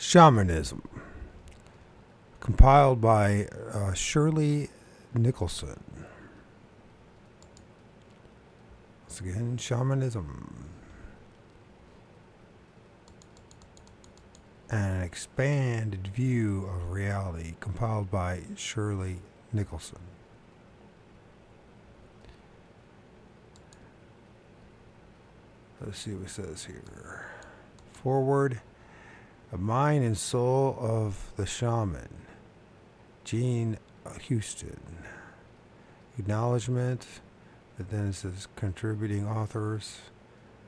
Shamanism, compiled by Shirley Nicholson. Once again, Shamanism. An expanded view of reality, compiled by Shirley Nicholson. Let's see what it says here. Forward. The mind and soul of the shaman, Gene Houston. Acknowledgement, but then it says contributing authors.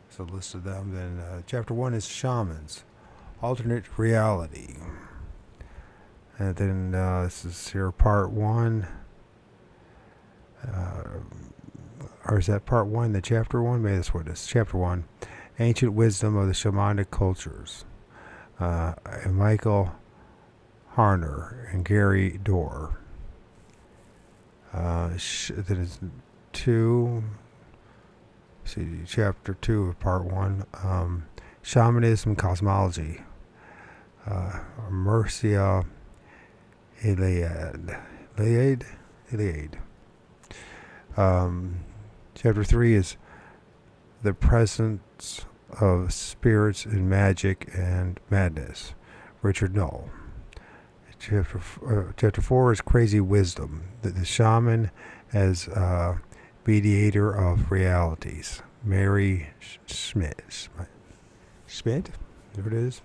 It's a list of them. Then chapter 1 is shamans, alternate reality. And then this is here part 1. Or is that part 1, the chapter 1? Maybe that's what it is. Chapter 1, ancient wisdom of the shamanic cultures. And Michael Harner and Gary Dorr. Then it's 2. See, chapter 2 of part 1. Shamanism Cosmology. Mercia Iliad. Chapter 3 is the presence of spirits in magic and madness, Richard Null. Chapter 4 is crazy wisdom, the shaman as mediator of realities, Mary Schmidt. There it is.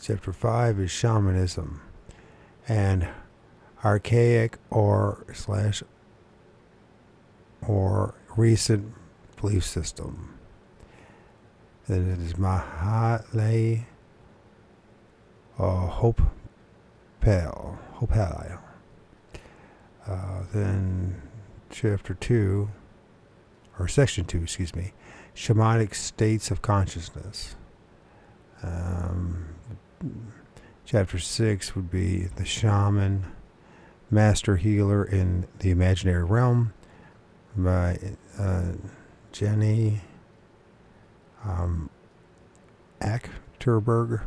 Chapter 5 is shamanism, and archaic or recent belief system. Then it is Mahale Hopal. Then chapter 2, or section 2, excuse me, shamanic states of consciousness. Chapter 6 would be the shaman, master healer in the imaginary realm, by Jenny Achterberg.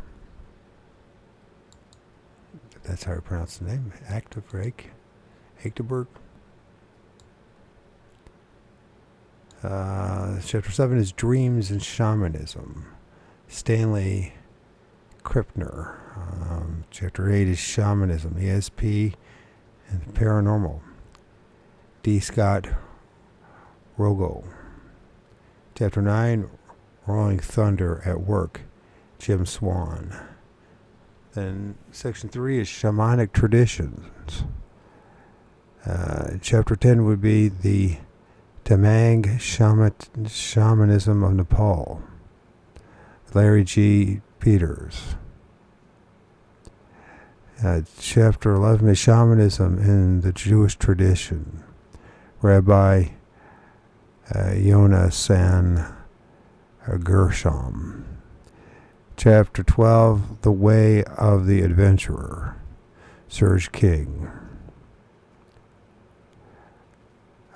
That's how you pronounce the name. Achterberg. Chapter 7 is Dreams and Shamanism. Stanley Krippner. Chapter 8 is Shamanism, ESP, and the Paranormal. D. Scott Rogo. Chapter 9, Rolling Thunder at Work, Jim Swan. Then section 3 is Shamanic Traditions. Chapter 10 would be the Tamang Shamanism of Nepal, Larry G. Peters. Chapter 11 is Shamanism in the Jewish Tradition, Rabbi Yonah San Gershom. Chapter 12, The Way of the Adventurer, Serge King.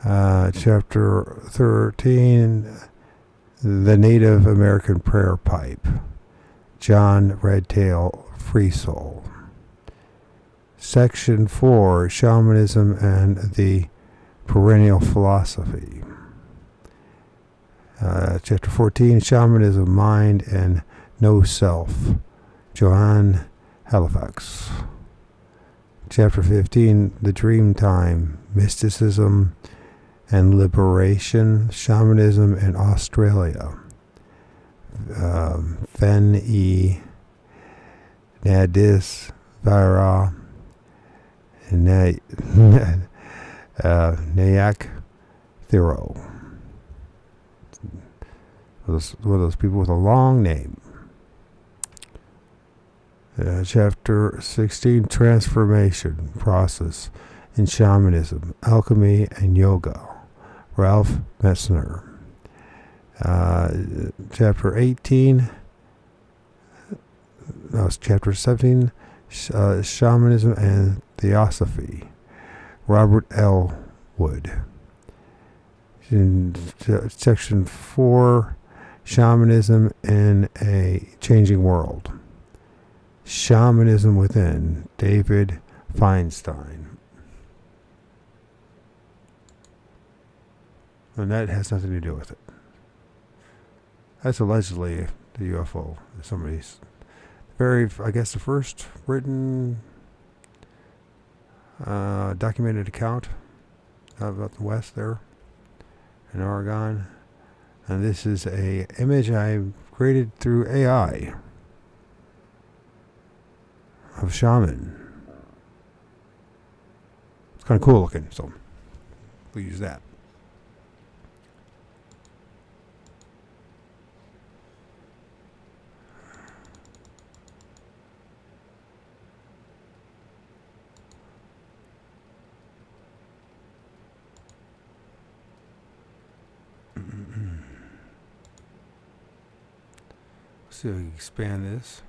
Chapter 13, The Native American Prayer Pipe, John Redtail Freesoul. Section 4, Shamanism and the Perennial Philosophy. Chapter 14, Shamanism, Mind and No Self, Joanne Halifax. Chapter 15, The Dream Time, Mysticism and Liberation, Shamanism in Australia, Fen E. Nadis Vira Nayak Thero. One of those people with a long name. Chapter 16, Transformation Process in Shamanism, Alchemy and Yoga, Ralph Metzner. Chapter 18, no, it's chapter 17, Shamanism and Theosophy, Robert L. Wood. In section 4, Shamanism in a Changing World. Shamanism Within, David Feinstein. And that has nothing to do with it. That's allegedly the UFO. Somebody's I guess the first written documented account about the West there in Oregon. And this is a image I created through AI of shaman. It's kind of cool looking, so we'll use that. See if we can expand this.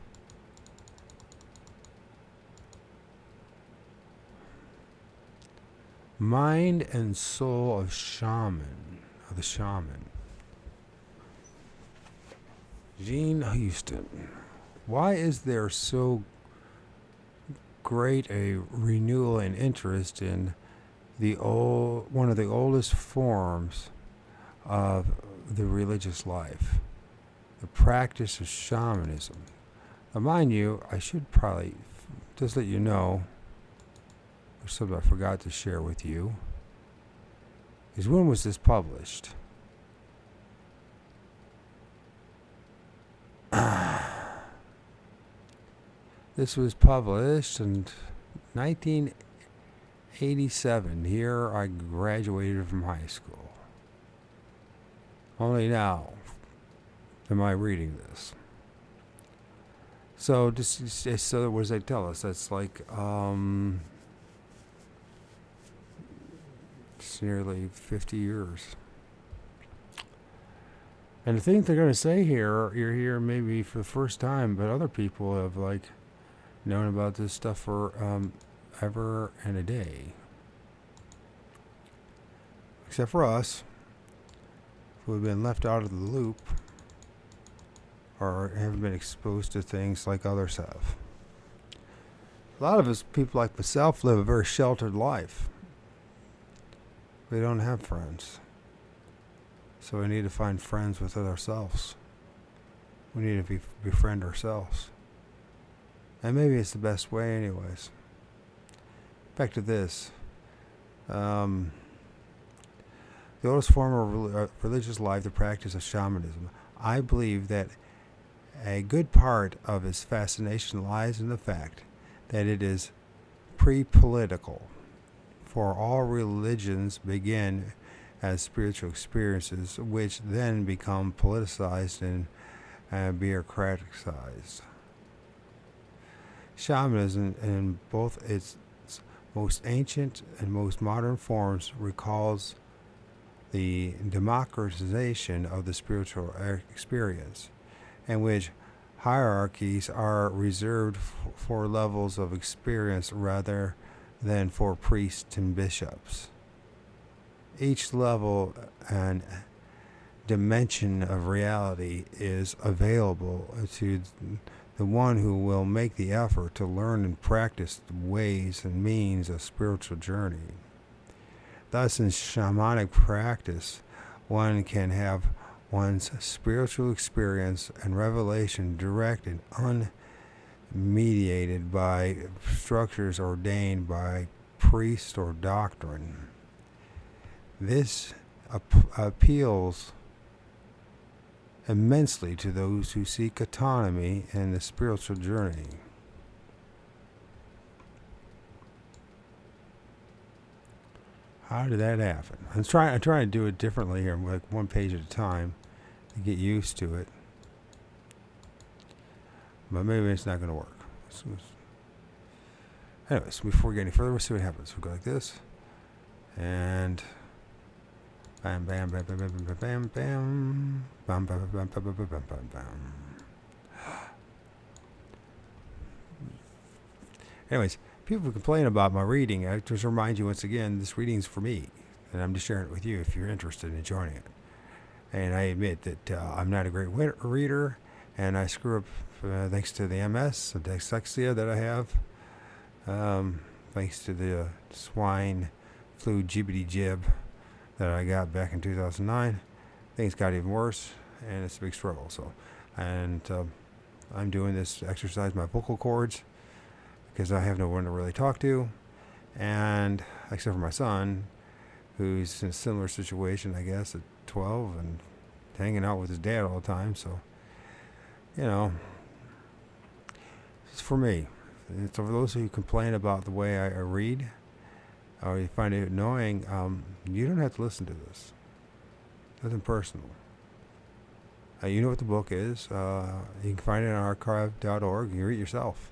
Mind and soul of the shaman. Gene Houston. Why is there so great a renewal and interest in one of the oldest forms of the religious life, the practice of shamanism? Now, mind you, I should probably just let you know, or something I forgot to share with you, is when was this published? This was published in 1987. Here I graduated from high school. Only now am I reading this. So so what does that tell us? That's like it's nearly 50 years. And the thing they're going to say here, you're here maybe for the first time, but other people have like known about this stuff for ever and a day. Except for us, who have been left out of the loop or haven't been exposed to things like others have. A lot of us, people like myself, live a very sheltered life. We don't have friends. So we need to find friends within ourselves. We need to befriend ourselves. And maybe it's the best way anyways. Back to this. The oldest form of religious life, the practice of shamanism. I believe that a good part of its fascination lies in the fact that it is pre-political. For all religions begin as spiritual experiences, which then become politicized and bureaucratized. Shamanism, in both its most ancient and most modern forms, recalls the democratization of the spiritual experience, in which hierarchies are reserved for levels of experience rather than for priests and bishops. Each level and dimension of reality is available to the one who will make the effort to learn and practice the ways and means of spiritual journey. Thus, in shamanic practice, one can have one's spiritual experience and revelation direct and unmediated by structures ordained by priest or doctrine. This appeals immensely to those who seek autonomy in the spiritual journey. How did that happen? I'm trying to do it differently here, like one page at a time, to get used to it. But maybe it's not going to work. Anyways, before we get any further, we'll see what happens. We'll go like this, and bam, bam, bam, bam, bam, bam, bam, bam, bam, bam, bam, bam, bam, bam, bam, bam. Anyways, people complain about my reading. I just remind you once again, this reading is for me, and I'm just sharing it with you if you're interested in joining it. And I admit that I'm not a great reader, and I screw up thanks to the MS, the dyslexia that I have, thanks to the swine flu jibbity jib that I got back in 2009. Things got even worse, and it's a big struggle. So, and I'm doing this to exercise my vocal cords because I have no one to really talk to, and except for my son, who's in a similar situation, I guess, at 12 and hanging out with his dad all the time. So, you know, it's for me. It's for those who complain about the way I read or you find it annoying. You don't have to listen to this. Nothing personal. You know what the book is. You can find it on archive.org. You can read it yourself.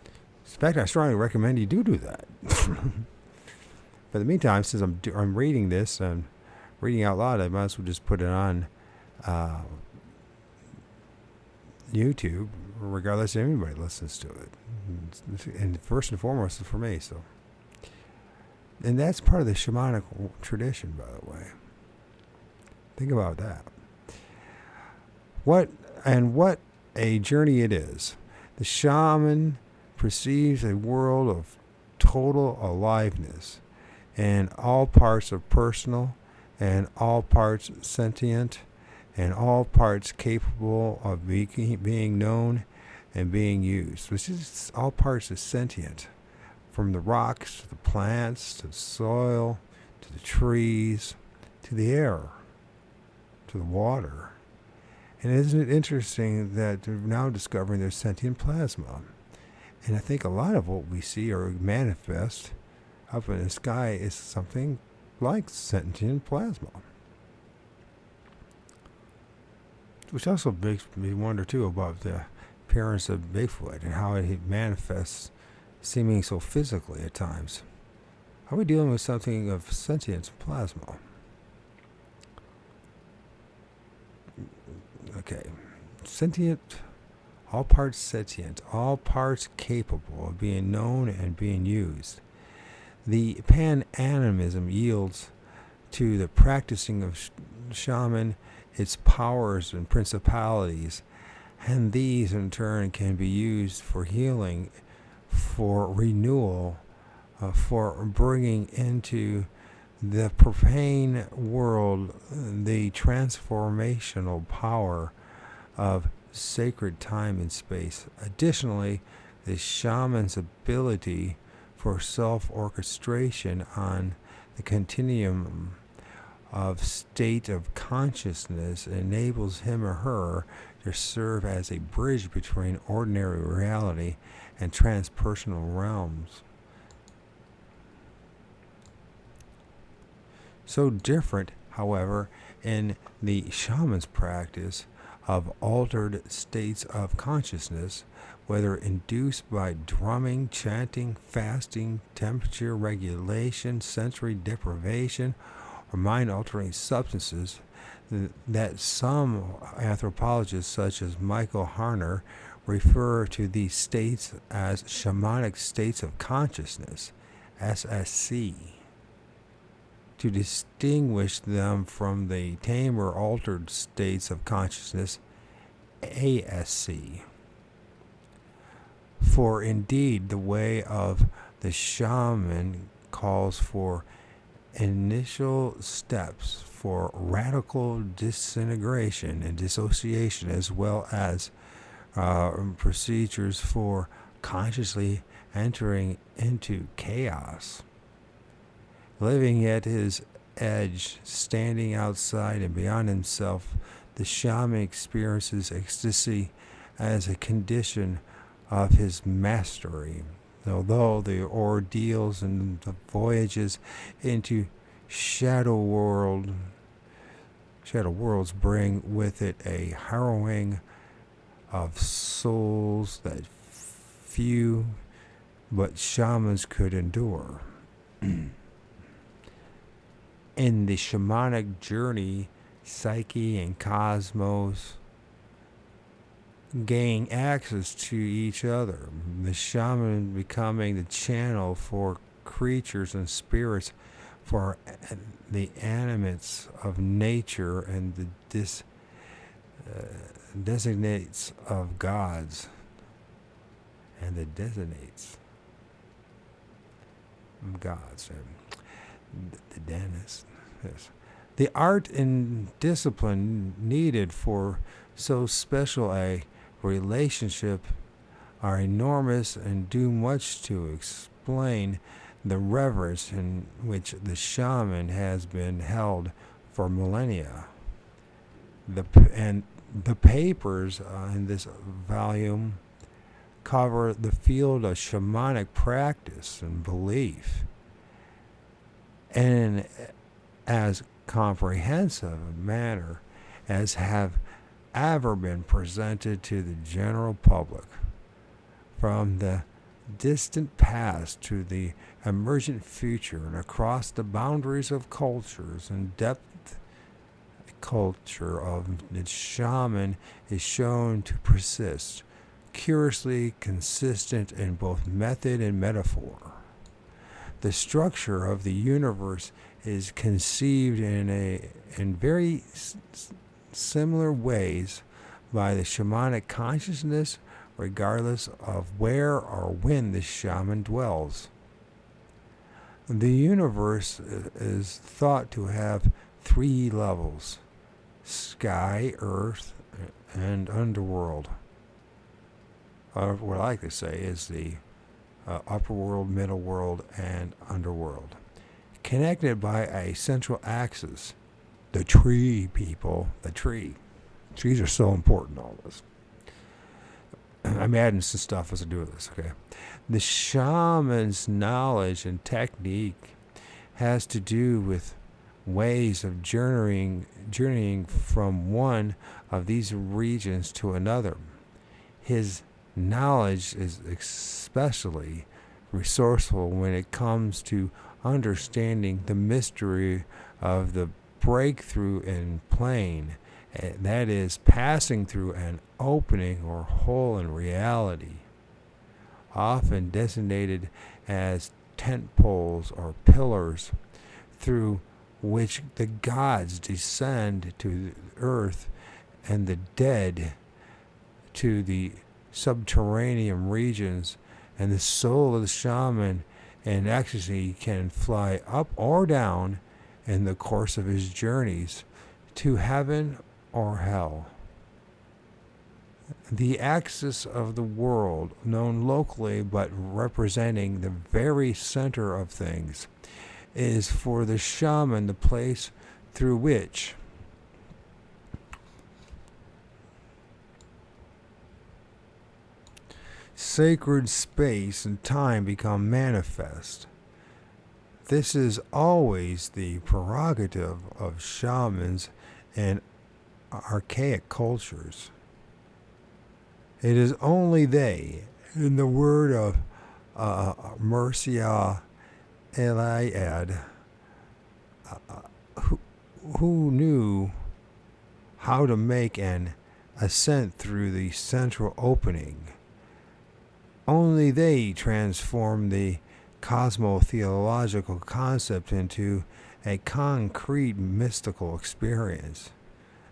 In fact, I strongly recommend you do that. But in the meantime, since I'm reading this and reading out loud, I might as well just put it on YouTube, regardless if anybody listens to it. And first and foremost, it's for me. So, and that's part of the shamanic tradition, by the way. Think about that. What a journey it is. The shaman perceives a world of total aliveness, and all parts are personal, and all parts sentient, and all parts capable of being known and being used. Which is all parts is sentient, from the rocks to the plants to the soil to the trees to the air to the water. And isn't it interesting that they're now discovering there's sentient plasma? And I think a lot of what we see or manifest up in the sky is something like sentient plasma. Which also makes me wonder, too, about the appearance of Bigfoot and how it manifests seeming so physically at times. Are we dealing with something of sentient plasma? Okay. Sentient, all parts sentient, all parts capable of being known and being used. The pan-animism yields to the practicing of shaman its powers and principalities, and these in turn can be used for healing, for renewal, for bringing into the profane world the transformational power of sacred time and space. Additionally, the shaman's ability for self-orchestration on the continuum of state of consciousness enables him or her to serve as a bridge between ordinary reality and transpersonal realms. So different, however, in the shaman's practice of altered states of consciousness, whether induced by drumming, chanting, fasting, temperature regulation, sensory deprivation, or mind-altering substances, that some anthropologists, such as Michael Harner, refer to these states as shamanic states of consciousness, SSC, to distinguish them from the tamer altered states of consciousness, ASC. For indeed, the way of the shaman calls for initial steps for radical disintegration and dissociation, as well as procedures for consciously entering into chaos. Living at his edge, standing outside and beyond himself, the shaman experiences ecstasy as a condition of his mastery. Although the ordeals and the voyages into shadow worlds bring with it a harrowing of souls that few but shamans could endure. In the shamanic journey, psyche and cosmos gain access to each other, the shaman becoming the channel for creatures and spirits for the animates of nature and the designates of gods and the designates of gods and the dentist. Yes. The art and discipline needed for so special a relationship are enormous and do much to explain the reverence in which the shaman has been held for millennia. The papers in this volume cover the field of shamanic practice and belief in as comprehensive a manner as have ever been presented to the general public. From the distant past to the emergent future and across the boundaries of cultures and depth culture of the shaman is shown to persist, curiously consistent in both method and metaphor. The structure of the universe is conceived in very similar ways by the shamanic consciousness, regardless of where or when the shaman dwells. The universe is thought to have 3 levels: sky, earth, and underworld. What I like to say is the upper world, middle world, and underworld, connected by a central axis. The tree, people, the tree. Trees are so important in all this. I'm adding some stuff as I do this, okay? The shaman's knowledge and technique has to do with ways of journeying from one of these regions to another. His knowledge is especially resourceful when it comes to understanding the mystery of the breakthrough in plane, that is, passing through an opening or hole in reality, often designated as tent poles or pillars, through which the gods descend to the earth and the dead to the subterranean regions, and the soul of the shaman in ecstasy can fly up or down in the course of his journeys to heaven or hell. The axis of the world, known locally but representing the very center of things, is for the shaman the place through which sacred space and time become manifest. This is always the prerogative of shamans in archaic cultures. It is only they, in the word of Mircea Eliade, who knew how to make an ascent through the central opening. Only they transform the cosmo-theological concept into a concrete mystical experience.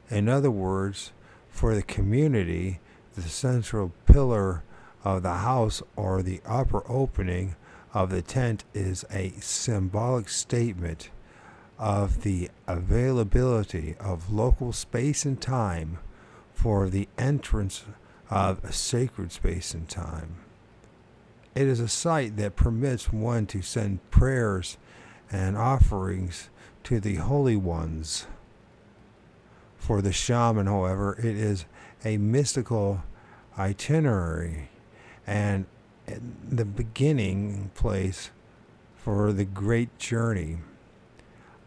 In other words, for the community, the central pillar of the house or the upper opening of the tent is a symbolic statement of the availability of local space and time for the entrance of sacred space and time. It is a site that permits one to send prayers and offerings to the holy ones. For the shaman, however, it is a mystical itinerary and the beginning place for the great journey.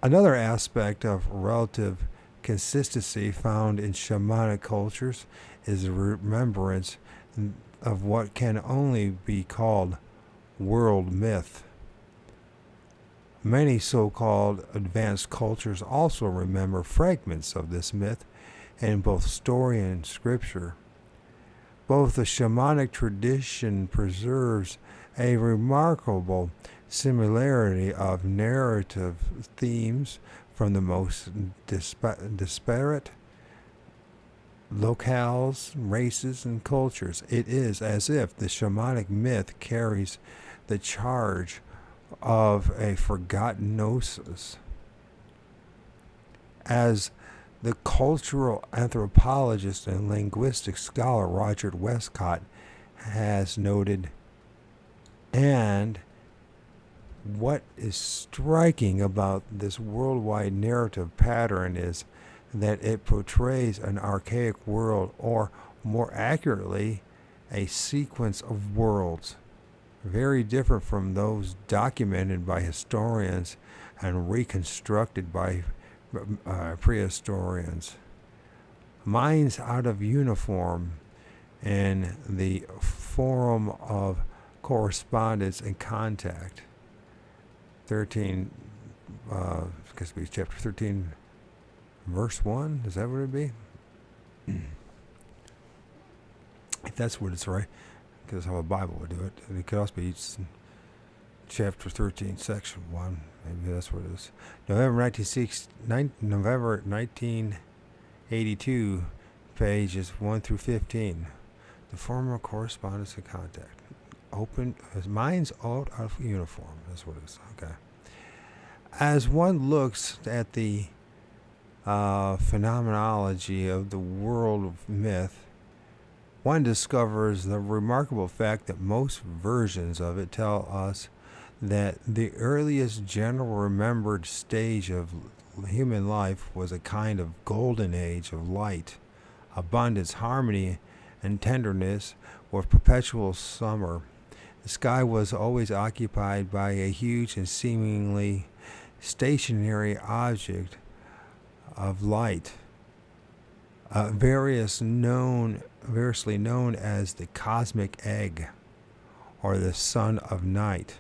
Another aspect of relative consistency found in shamanic cultures is the remembrance of what can only be called world myth. Many so-called advanced cultures also remember fragments of this myth in both story and scripture. Both the shamanic tradition preserves a remarkable similarity of narrative themes from the most disparate locales, races, and cultures. It is as if the shamanic myth carries the charge of a forgotten gnosis. As the cultural anthropologist and linguistic scholar Roger Westcott has noted, and what is striking about this worldwide narrative pattern is that it portrays an archaic world, or more accurately, a sequence of worlds, very different from those documented by historians and reconstructed by prehistorians. Minds out of uniform in the forum of correspondence and contact. 13, I guess it'd be chapter 13, verse 1. Is that what it'd be? If that's what it's right, because how a Bible would do it. It could also be chapter 13, section 1. Maybe that's what it is. November 1982, pages 1 through 15. The former correspondence and contact. Open, minds out of uniform. That's what it is. Okay. As one looks at the phenomenology of the world of myth, one discovers the remarkable fact that most versions of it tell us that the earliest general remembered stage of human life was a kind of golden age of light, abundance, harmony, and tenderness, with perpetual summer. The sky was always occupied by a huge and seemingly stationary object of light, variously known as the cosmic egg, or the sun of night,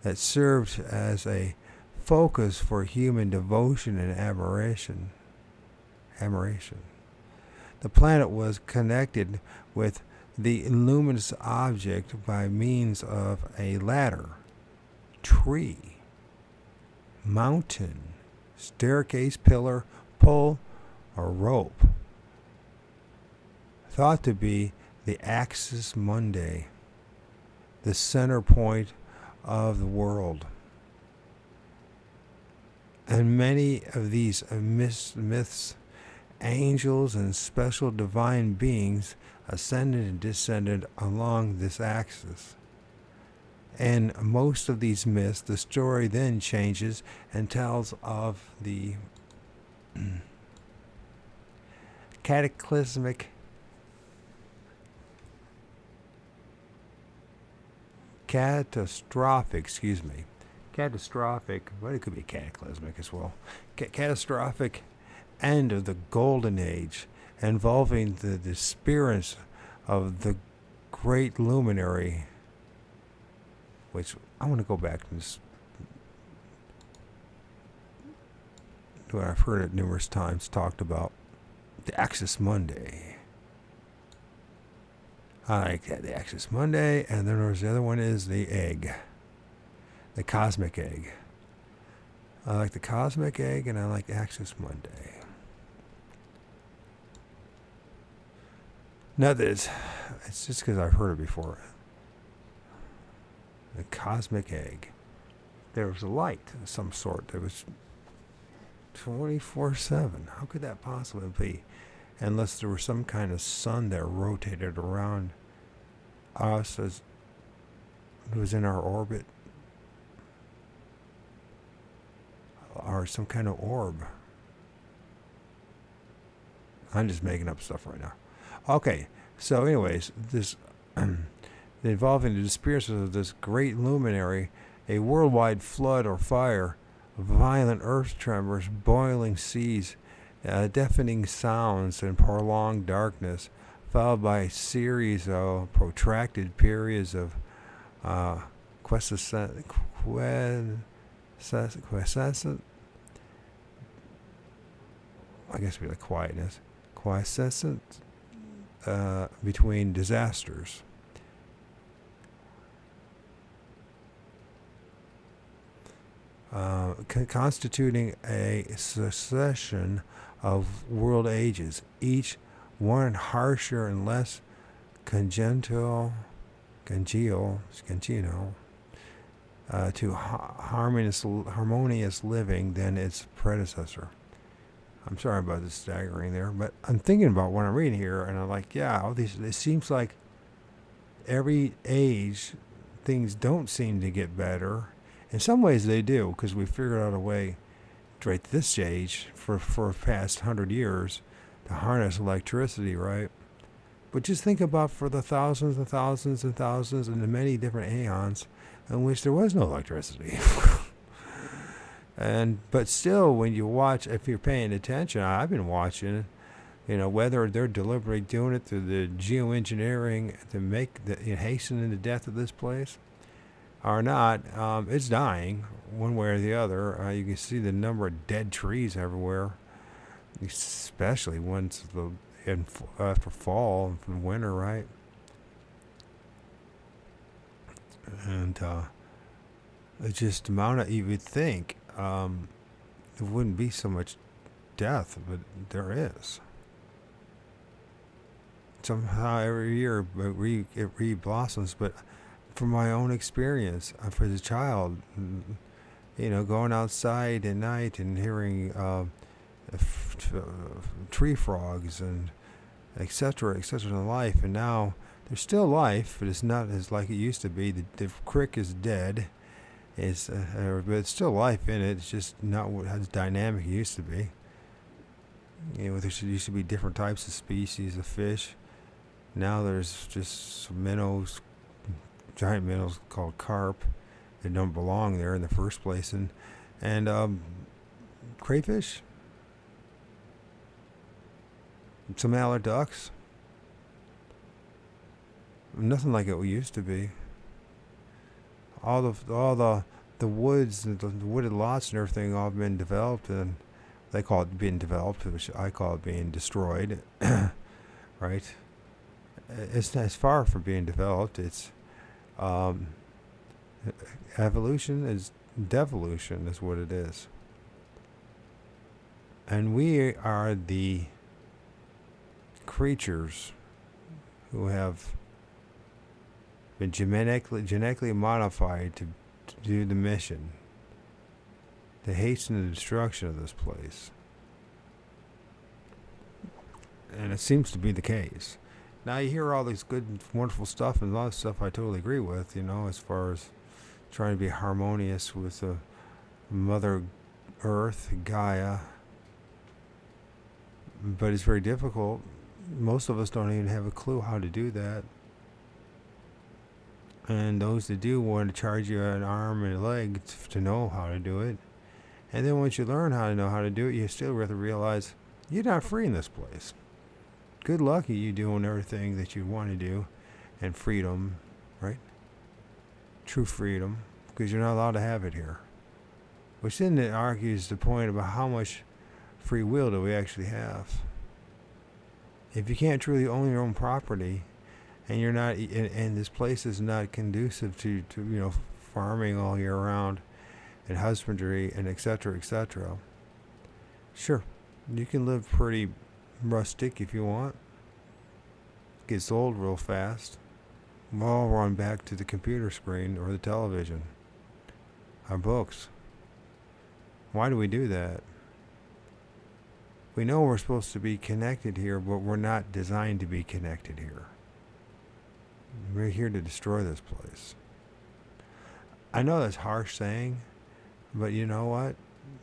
that served as a focus for human devotion and admiration. The planet was connected with the luminous object by means of a ladder, tree, mountain, staircase, pillar, pole, or rope, thought to be the axis mundi, the center point of the world. And many of these myths, angels and special divine beings ascended and descended along this axis. And most of these myths, the story then changes and tells of the cataclysmic catastrophic, well, it could be cataclysmic as well, catastrophic end of the golden age, involving the disappearance of the great luminary, which I want to go back to this, what I've heard it numerous times talked about, the axis mundi. I like that, the axis mundi, and then there's the other one is the egg, the cosmic egg. I like the cosmic egg, and I like the axis mundi. No, it's just because I've heard it before. The cosmic egg. There was a light of some sort that was 24/7. How could that possibly be? Unless there was some kind of sun that rotated around us as it was in our orbit, or some kind of orb. I'm just making up stuff right now. Okay, so anyways, this involving the disappearance of this great luminary, a worldwide flood or fire, violent earth tremors, boiling seas, deafening sounds, and prolonged darkness, followed by a series of protracted periods of quiescent, I guess it'd be like quietness, quiescent between disasters. constituting a succession of world ages, each one harsher and less congeal, to harmonious living than its predecessor. I'm sorry about the staggering there, but I'm thinking about what I'm reading here, and I'm like, yeah, all these. It seems like every age, things don't seem to get better. In some ways, they do, because we figured out a way, right this age, for past 100 years, to harness electricity, right? But just think about for the thousands and thousands and thousands and the many different aeons in which there was no electricity. But still, when you watch, if you're paying attention, I've been watching, whether they're deliberately doing it through the geoengineering to make hasten the death of this place or not, it's dying one way or the other. You can see the number of dead trees everywhere, especially once after fall and winter, right? And it's just the amount of, you would think there wouldn't be so much death, but there is. Somehow every year it re-blossoms. But from my own experience, for the child, going outside at night and hearing tree frogs and etc. in life, and now there's still life, but it's not as like it used to be. The crick is dead. But it's still life in it. It's just not as dynamic it used to be. There used to be different types of species of fish. Now there's just some minnows, giant minnows called carp, that don't belong there in the first place, and crayfish, some mallard ducks. Nothing like it used to be. All the woods, the wooded lots and everything all have been developed, and they call it being developed, which I call it being destroyed. Right? It's far from being developed. It's evolution is devolution is what it is. And we are the creatures who have been genetically modified to do the mission, to hasten the destruction of this place. And it seems to be the case. Now you hear all this good, wonderful stuff, and a lot of stuff I totally agree with, as far as trying to be harmonious with the Mother Earth, Gaia. But it's very difficult. Most of us don't even have a clue how to do that. And those that do want to charge you an arm and a leg to know how to do it. And then once you learn how to do it, you still have to realize you're not free in this place. Good luck at you doing everything that you want to do, and freedom, right? True freedom, because you're not allowed to have it here. Which then it argues the point about how much free will do we actually have. If you can't truly own your own property, and you're not, and this place is not conducive to farming all year round, and husbandry, and etc. Sure, you can live pretty rustic if you want. It gets old real fast. We'll all run back to the computer screen or the television. Our books. Why do we do that? We know we're supposed to be connected here, but we're not designed to be connected here. We're here to destroy this place. I know that's harsh saying, but you know what?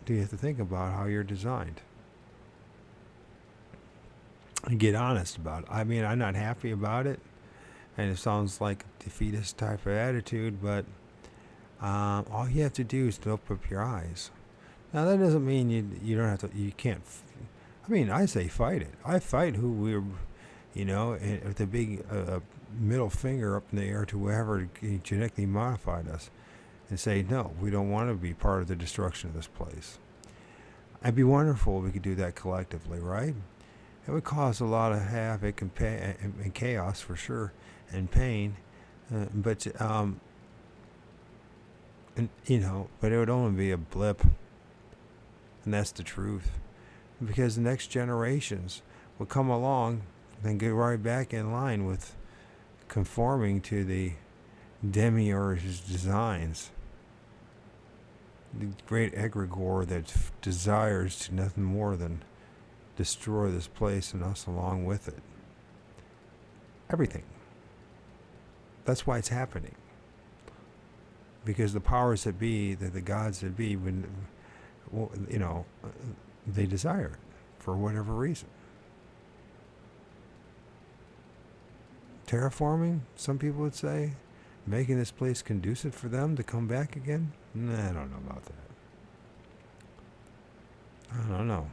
You have to think about how you're designed. And get honest about it. I mean, I'm not happy about it, and it sounds like a defeatist type of attitude, but all you have to do is to open up your eyes. Now, that doesn't mean you don't have to, you can't, I mean, I say fight it. I fight who we're, with the big middle finger up in the air to whoever genetically modified us, and say, no, we don't want to be part of the destruction of this place. It'd be wonderful if we could do that collectively, right? It would cause a lot of havoc and chaos for sure, and pain, but but it would only be a blip, and that's the truth. Because the next generations will come along and get right back in line with conforming to the demiurge's designs. The great egregore that desires to nothing more than destroy this place and us along with it. Everything. That's why it's happening. Because the powers that be, the gods that be, they desire it for whatever reason. Terraforming, some people would say, making this place conducive for them to come back again? Nah, I don't know about that. I don't know.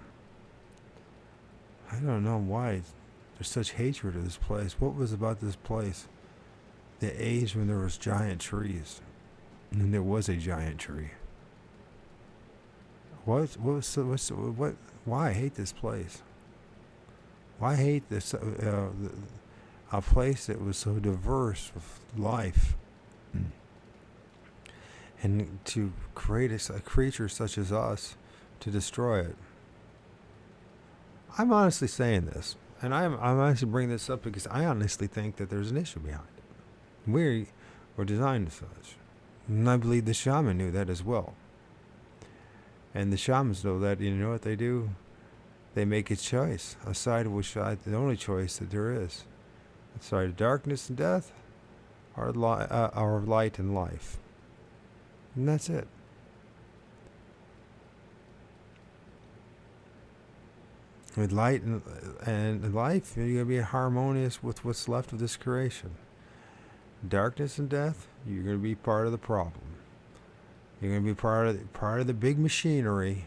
I don't know why there's such hatred of this place. What was about this place? The age when there was giant trees. And there was a giant tree. Why hate this place? Why hate this a place that was so diverse with life? And to create a creature such as us, to destroy it. I'm honestly saying this, and I'm honestly bringing this up because I honestly think that there's an issue behind it. We were designed as such. And I believe the shaman knew that as well. And the shamans know that. You know what they do? They make a choice, a side of which side, the only choice that there is. A side of darkness and death, or light and life. And that's it. With light and life, you're going to be harmonious with what's left of this creation. Darkness and death, you're going to be part of the problem. You're going to be part of the big machinery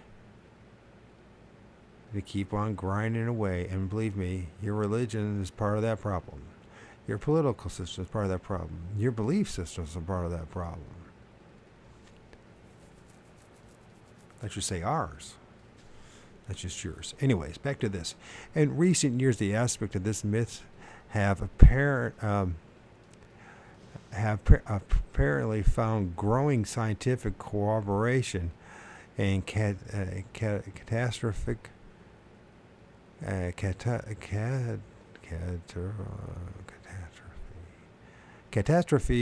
to keep on grinding away. And believe me, your religion is part of that problem. Your political system is part of that problem. Your belief systems are part of that problem. I should say ours. That's just yours. Anyways, back to this. In recent years, the aspect of this myth have apparently found growing scientific corroboration and catastrophe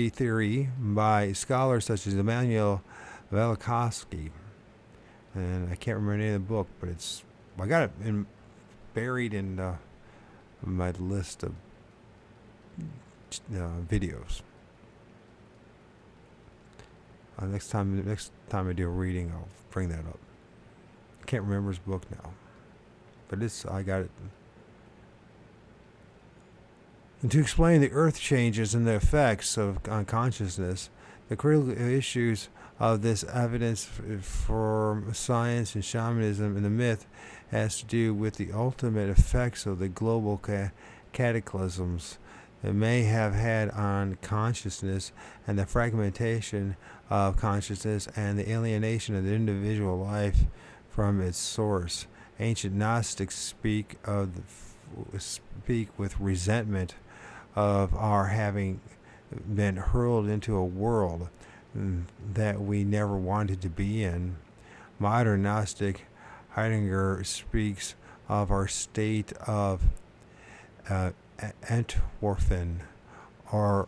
theory by scholars such as Immanuel Velikovsky. And I can't remember the name of the book, but I got it buried in my list of videos. Next time I do a reading, I'll bring that up. I can't remember his book now, but I got it. And to explain the earth changes and the effects on consciousness, the critical issues of this evidence for science and shamanism and the myth has to do with the ultimate effects of the global cataclysms it may have had on consciousness and the fragmentation of consciousness and the alienation of the individual life from its source. Ancient Gnostics speak with resentment of our having been hurled into a world that we never wanted to be in. Modern Gnostic Heidegger speaks of our state of Entwerfen or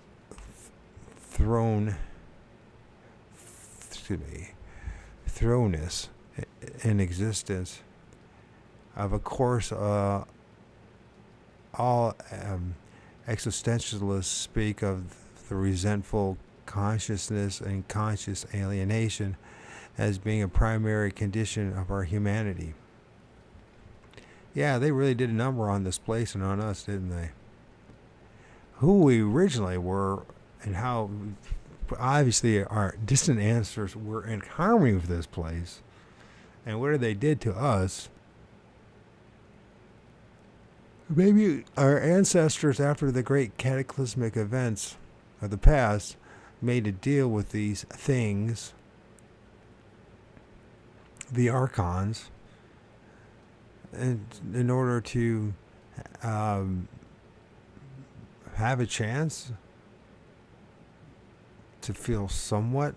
thrownness in existence. Of course, all existentialists speak of the resentful consciousness and conscious alienation as being a primary condition of our humanity. Yeah, they really did a number on this place and on us, didn't they? Who we originally were and how obviously our distant ancestors were in harmony with this place and what they did to us. Maybe our ancestors, after the great cataclysmic events of the past, made a deal with these things, the archons, and in order to have a chance to feel somewhat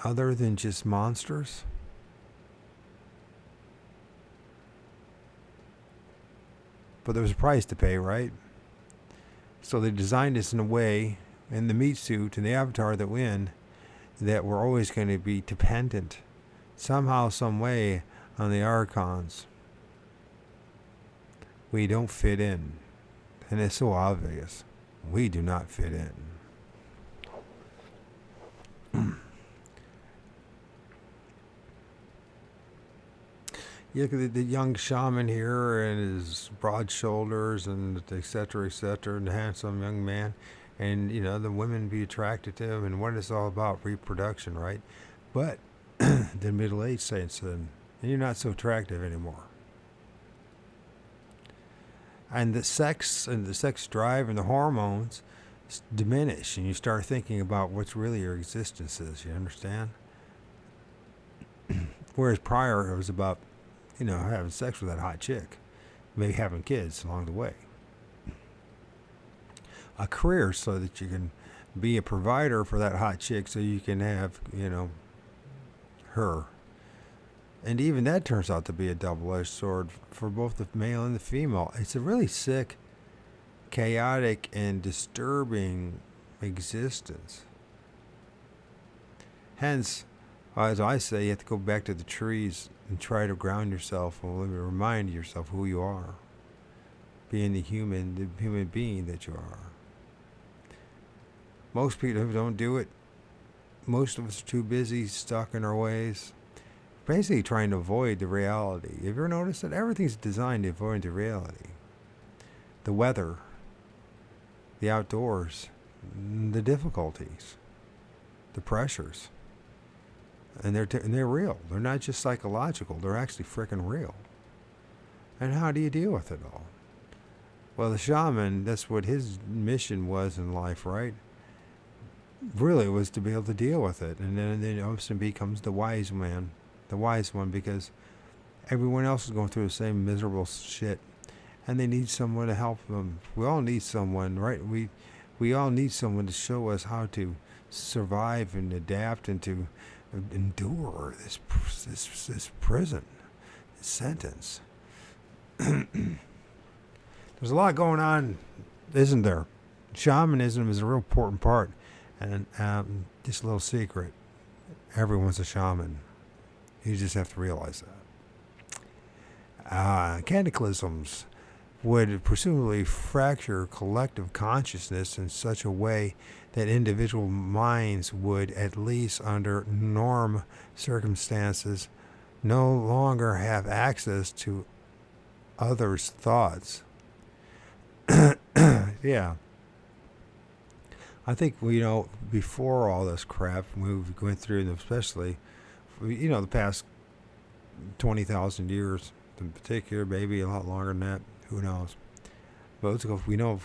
other than just monsters? But there was a price to pay, right? So they designed us in a way, in the meat suit and the avatar that we're in, that we're always going to be dependent, somehow, some way, on the archons. We don't fit in. And it's so obvious. We do not fit in. You look at the young shaman here and his broad shoulders and et cetera, and the handsome young man. And, the women be attracted to him. And what it's all about, reproduction, right? But the middle-aged saints, then, you're not so attractive anymore. And the sex drive and the hormones diminish, and you start thinking about what's really your existence is. You understand? Whereas prior, it was about, having sex with that hot chick, maybe having kids along the way. A career so that you can be a provider for that hot chick, so you can have, her. And even that turns out to be a double-edged sword for both the male and the female. It's a really sick, chaotic, and disturbing existence. Hence, as I say, you have to go back to the trees and try to ground yourself and remind yourself who you are. Being the human being that you are. Most people don't do it. Most of us are too busy, stuck in our ways. Basically trying to avoid the reality. Have you ever noticed that everything's designed to avoid the reality? The weather, the outdoors, the difficulties, the pressures. And they're real. They're not just psychological. They're actually freaking real. And how do you deal with it all? Well, the shaman, that's what his mission was in life, right? Really was to be able to deal with it. And then all of a sudden becomes the wise man. The wise one, because everyone else is going through the same miserable shit, and they need someone to help them. We all need someone, right? We all need someone to show us how to survive and adapt and to endure this prison, this sentence. There's a lot going on, isn't there? Shamanism is a real important part, and just a little secret: everyone's a shaman. You just have to realize that. Cataclysms would presumably fracture collective consciousness in such a way that individual minds would, at least under norm circumstances, no longer have access to others' thoughts. Yeah. I think, before all this crap we went through, especially the past 20,000 years in particular, maybe a lot longer than that, who knows. But we know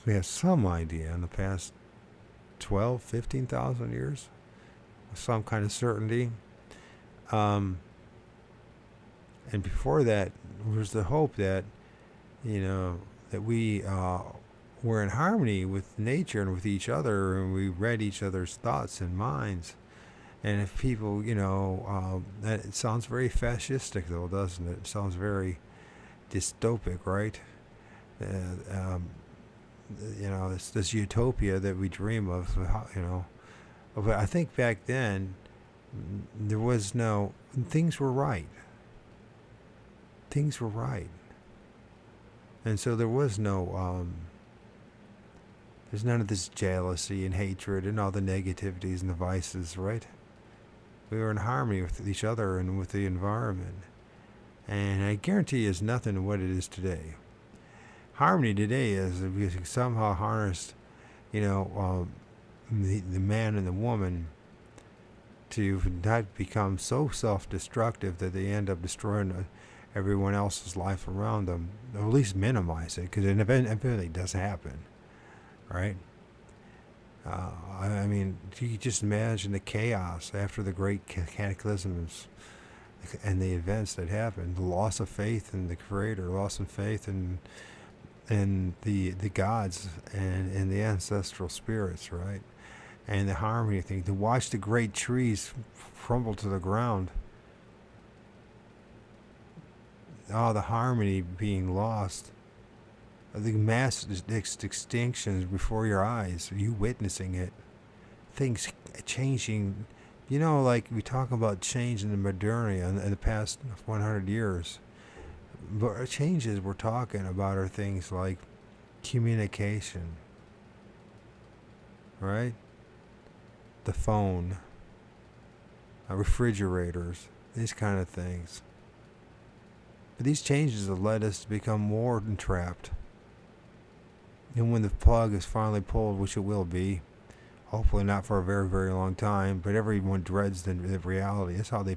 we have some idea in the past 12, 15,000 years, with some kind of certainty. And before that, was the hope that, that we were in harmony with nature and with each other, and we read each other's thoughts and minds. And if people, that it sounds very fascistic, though, doesn't it? It sounds very dystopic, right? This utopia that we dream of, But I think back then, things were right. Things were right. And so there was there's none of this jealousy and hatred and all the negativities and the vices, right? We were in harmony with each other and with the environment. And I guarantee it's nothing to what it is today. Harmony today is if we somehow harnessed, the man and the woman to not become so self-destructive that they end up destroying everyone else's life around them, or at least minimize it, because it eventually does happen, right? I mean, you can just imagine the chaos after the great cataclysms and the events that happened, the loss of faith in the Creator, loss of faith in the gods and the ancestral spirits, right? and the harmony thing, to watch the great trees crumble to the ground. All the harmony being lost. The mass extinctions before your eyes, you witnessing it. Things changing. You know, like we talk about change in the modernity in the past 100 years. But changes we're talking about are things like communication, right? The phone, refrigerators, these kind of things. But these changes have led us to become more entrapped. And when the plug is finally pulled, which it will be, hopefully not for a very, very long time, but everyone dreads the reality. That's how they.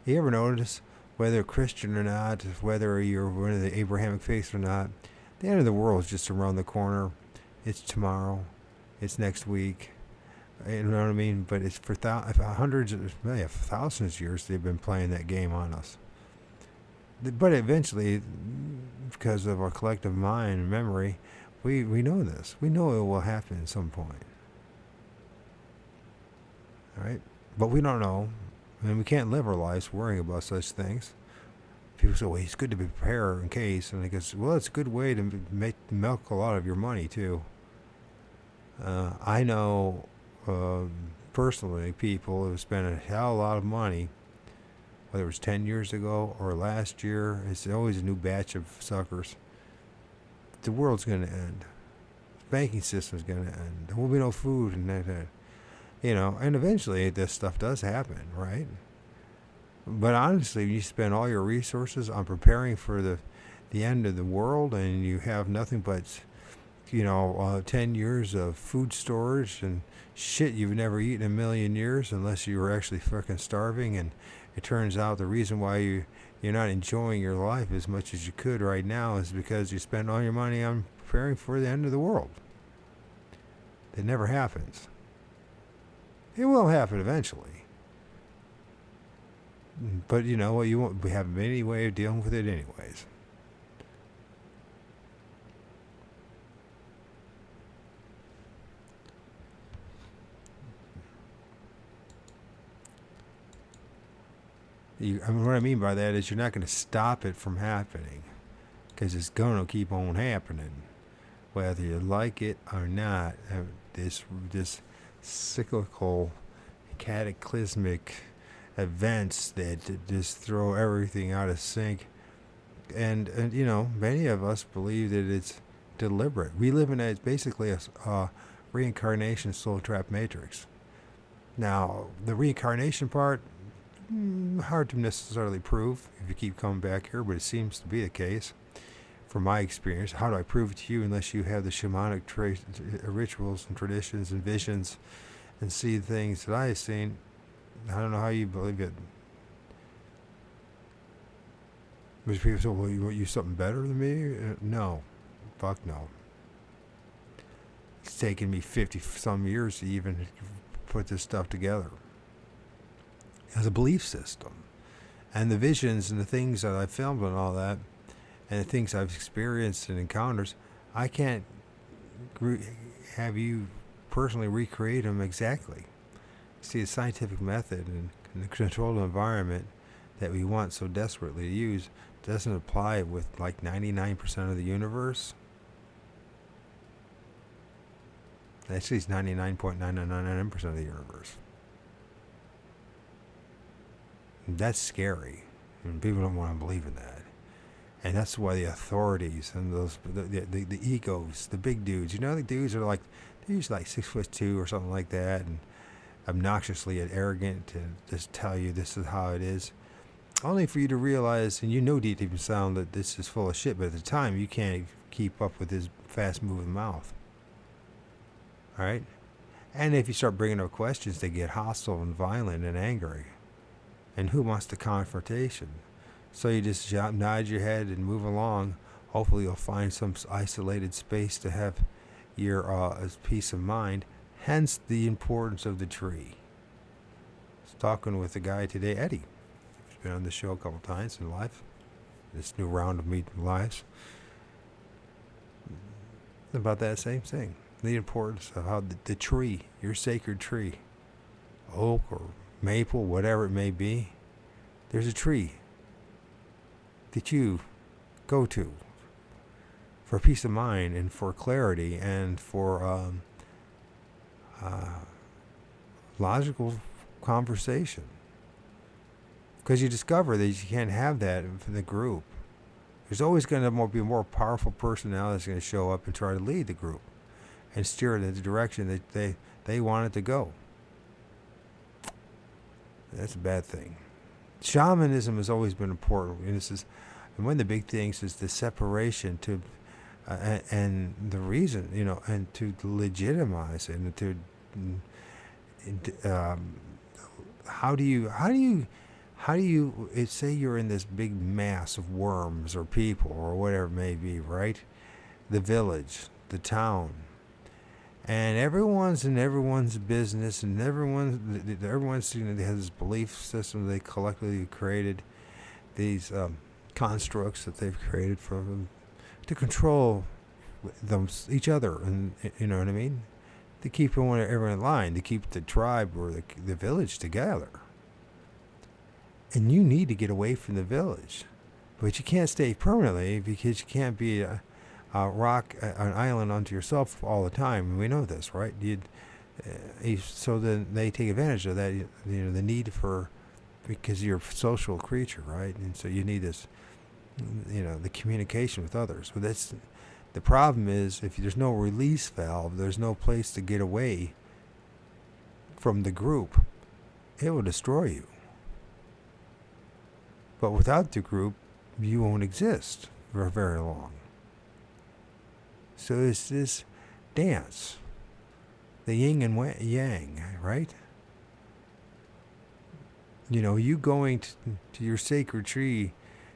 You ever notice, whether Christian or not, whether you're one of the Abrahamic faith or not, the end of the world is just around the corner. It's tomorrow. It's next week. You know what I mean? But it's for hundreds, maybe thousands of years they've been playing that game on us. But eventually, because of our collective mind and memory, we know this. We know it will happen at some point. All right? But we don't know. And we can't live our lives worrying about such things. People say, well, it's good to be prepared in case. And I guess, well, it's a good way to milk a lot of your money, too. I know personally people who spent a hell of a lot of money, whether it was 10 years ago or last year. It's always a new batch of suckers. The world's going to end. The banking system's going to end. There will be no food and that. You know, and eventually this stuff does happen, right? But honestly, you spend all your resources on preparing for the end of the world, and you have nothing but, 10 years of food storage and shit you've never eaten in a million years, unless you were actually fucking starving. And it turns out the reason why you're not enjoying your life as much as you could right now is because you spend all your money on preparing for the end of the world. It never happens. It will happen eventually. But you know what? You won't have any way of dealing with it anyways. What I mean by that is you're not going to stop it from happening, because it's going to keep on happening, whether you like it or not. This cyclical, cataclysmic events that just throw everything out of sync, and many of us believe that it's deliberate. We live in it's basically a reincarnation soul trap matrix. Now, the reincarnation part, hard to necessarily prove if you keep coming back here, but it seems to be the case from my experience. How do I prove it to you unless you have the shamanic rituals and traditions and visions and see things that I've seen? I don't know how you believe it. But people say, well, you want you something better than me? No. Fuck no. It's taken me 50 some years to even put this stuff together as a belief system. And the visions and the things that I've filmed and all that, and the things I've experienced and encounters, I can't have you personally recreate them exactly. See, the scientific method and the controlled environment that we want so desperately to use doesn't apply with like 99% of the universe. Actually, it's 99.999% of the universe. And that's scary, and people don't want to believe in that. And that's why the authorities and the egos, the big dudes, the dudes are like, they're usually like 6'2" or something like that, and obnoxiously arrogant to just tell you this is how it is, only for you to realize, and deep inside that this is full of shit, but at the time you can't keep up with his fast moving mouth. All right? And if you start bringing up questions, they get hostile and violent and angry. And who wants the confrontation? So you just nod your head and move along. Hopefully you'll find some isolated space to have your peace of mind. Hence the importance of the tree. I was talking with a guy today, Eddie. He's been on the show a couple times in life. This new round of meeting lives. About that same thing. the importance of how the tree, your sacred tree, oak or maple, whatever it may be, there's a tree that you go to for peace of mind and for clarity and for logical conversation. Because you discover that you can't have that for the group. There's always going to be a more powerful personality that's going to show up and try to lead the group and steer it in the direction that they want it to go. That's a bad thing. Shamanism has always been important, and one of the big things is the separation to, and the reason, and to legitimize it, and to, how do you say you're in this big mass of worms or people or whatever it may be, right? The village, the town, and everyone's in everyone's business, and everyone's has this belief system they collectively created, these constructs that they've created for them to control each other, and you know what I mean, to keep everyone in line, to keep the tribe or the village together. And you need to get away from the village, but you can't stay permanently because you can't be an island unto yourself all the time. And we know this, right? So then they take advantage of that. The need for, because you're a social creature, right? And so you need this, the communication with others. But the problem is, if there's no release valve, there's no place to get away from the group. It will destroy you. But without the group, you won't exist for very long. So it's this dance, the yin and yang, right? You going to your sacred tree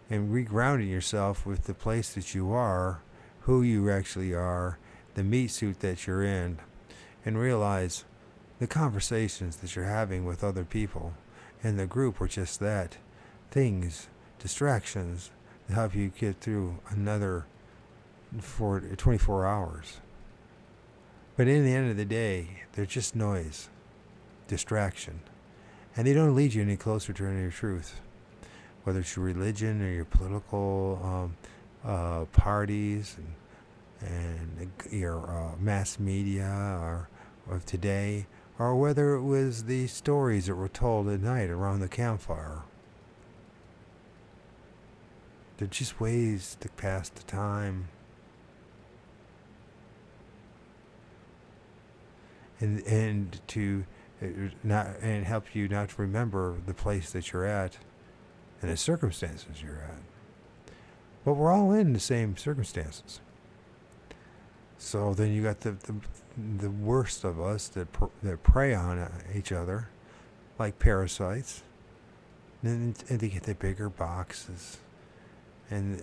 and regrounding yourself with the place that you are, who you actually are, the meat suit that you're in, and realize the conversations that you're having with other people and the group are just that. Things, distractions to help you get through another 24 hours. But in the end of the day, they're just noise, distraction, and they don't lead you any closer to your truth. Whether it's your religion or your political parties and your mass media or of today, or whether it was the stories that were told at night around the campfire. They're just ways to pass the time. And to help you not to remember the place that you're at and the circumstances you're at. But we're all in the same circumstances. So then you got the worst of us that prey on each other, like parasites, and they get the bigger boxes. And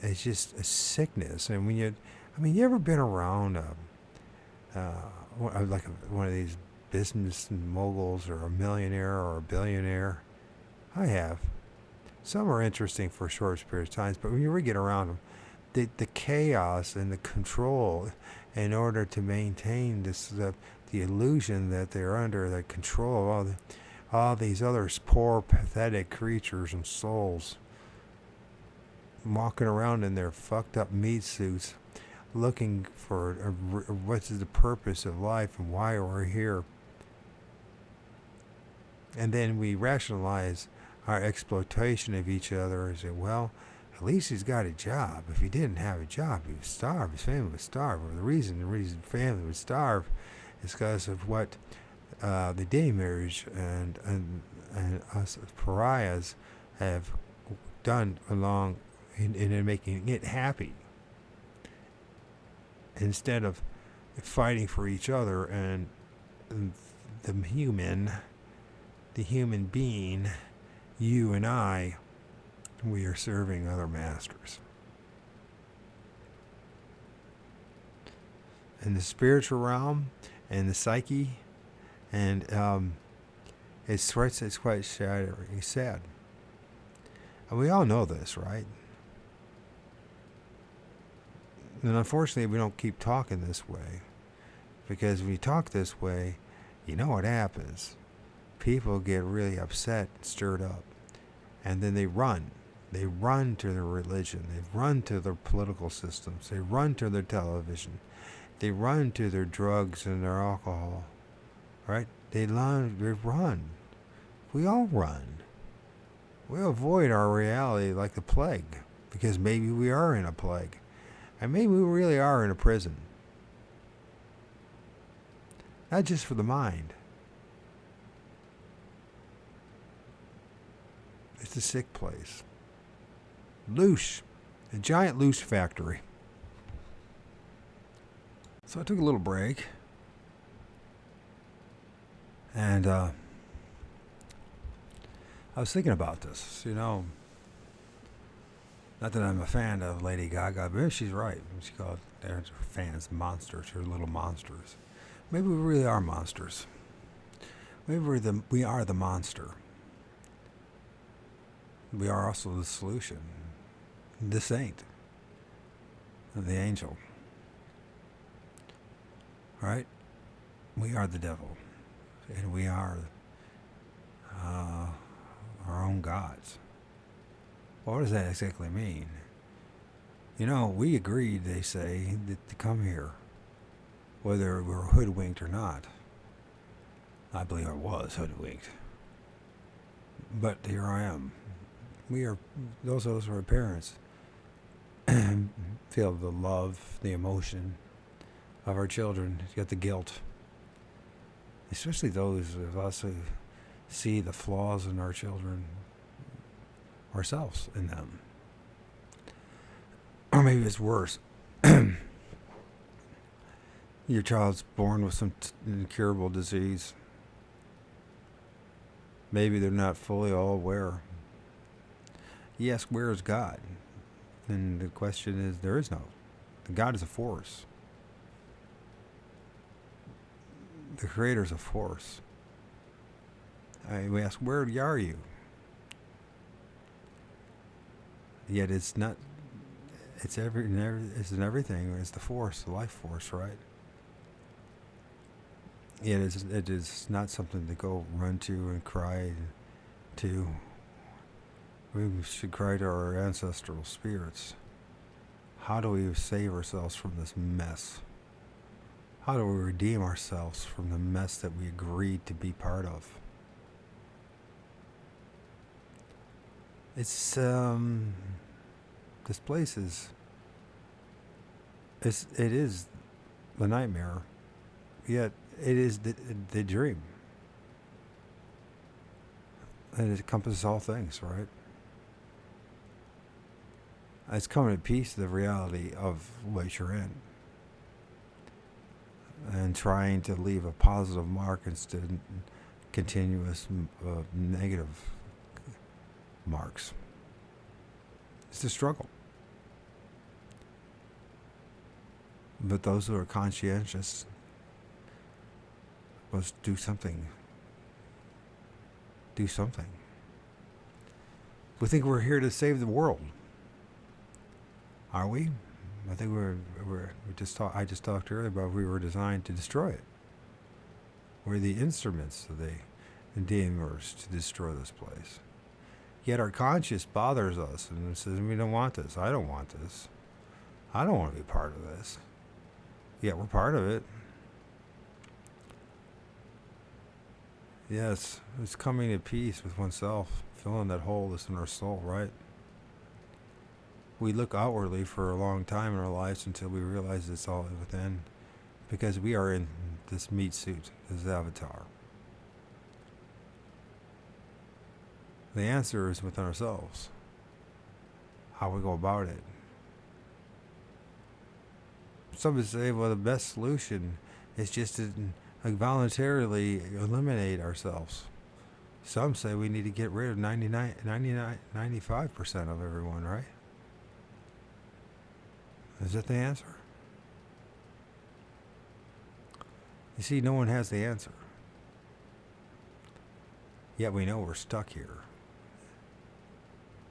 it's just a sickness. And when you ever been around like one of these business moguls or a millionaire or a billionaire? I have. Some are interesting for a short period of time, but when you really get around them, the chaos and the control, in order to maintain the illusion that they're under the control of all these other poor, pathetic creatures and souls, walking around in their fucked up meat suits, looking for what's the purpose of life and why we're here. And then we rationalize our exploitation of each other and say, well, at least he's got a job. If he didn't have a job, he would starve. His family would starve. Or the reason family would starve is because of what the demiurge and us pariahs have done along in making it happy, instead of fighting for each other and the human being, you and I, we are serving other masters. In the spiritual realm and the psyche, and it's quite sad. And we all know this, right? And unfortunately, we don't keep talking this way. Because when you talk this way, you know what happens. People get really upset, stirred up, and then they run. They run to their religion. They run to their political systems. They run to their television. They run to their drugs and their alcohol. Right? They run. We all run. We avoid our reality like the plague, because maybe we are in a plague. And maybe we really are in a prison. Not just for the mind. It's a sick place. Loose. A giant loose factory. So I took a little break. And I was thinking about this, not that I'm a fan of Lady Gaga, but maybe she's right. She called their fans monsters, her little monsters. Maybe we really are monsters. Maybe we are the monster. We are also the solution, the saint, the angel. Right? We are the devil, and we are our own gods. What does that exactly mean? We agreed, they say, to come here, whether we were hoodwinked or not. I believe I was hoodwinked. But here I am. We are, those of us who are parents, feel the love, the emotion of our children, yet the guilt. Especially those of us who see the flaws in our children, ourselves in them. Or maybe it's worse. Your child's born with some incurable disease. Maybe they're not fully all aware. You ask, where is God? And the question is, there is no. God is a force. The Creator is a force. We ask, where are you? Yet it's not. It's in everything. It's the force, the life force, right? Yet it is not something to go run to and cry to. We should cry to our ancestral spirits. How do we save ourselves from this mess? How do we redeem ourselves from the mess that we agreed to be part of? It's this place is. It is the nightmare, yet it is the dream. And it encompasses all things, right? It's coming to peace with the reality of what you're in, and trying to leave a positive mark instead of continuous negative marks. It's a struggle. But those who are conscientious must do something. Do something. We think we're here to save the world. Are we? I think I just talked earlier about we were designed to destroy it. We're the instruments of the demons to destroy this place. Yet our conscience bothers us and says, we don't want this. I don't want this. I don't want to be part of this. Yet we're part of it. Yes, it's coming to peace with oneself, filling that hole that's in our soul, right? We look outwardly for a long time in our lives until we realize it's all within, because we are in this meat suit, this avatar. The answer is within ourselves. How we go about it. Some would say, well, the best solution is just to voluntarily eliminate ourselves. Some say we need to get rid of 95% of everyone, right? Is that the answer? You see, no one has the answer. Yet we know we're stuck here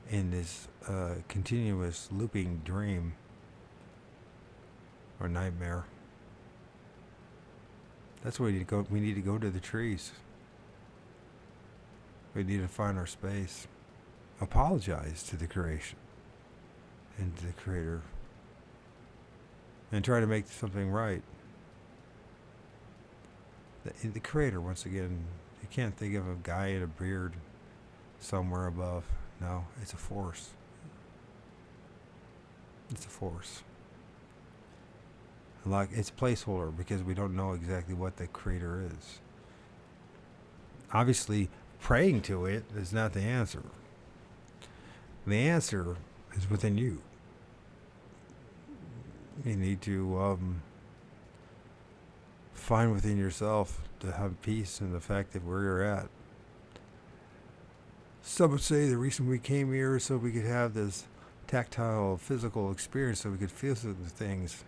in this continuous looping dream or nightmare. That's where we need to go. We need to go to the trees. We need to find our space. Apologize to the creation and to the Creator, and try to make something right. The Creator, once again, you can't think of a guy in a beard somewhere above. No, it's a force. It's a force. Like, it's placeholder because we don't know exactly what the Creator is. Obviously, praying to it is not the answer. The answer is within you. You need to find within yourself to have peace in the fact that where you're at. Some would say the reason we came here is so we could have this tactile, physical experience, so we could feel certain things,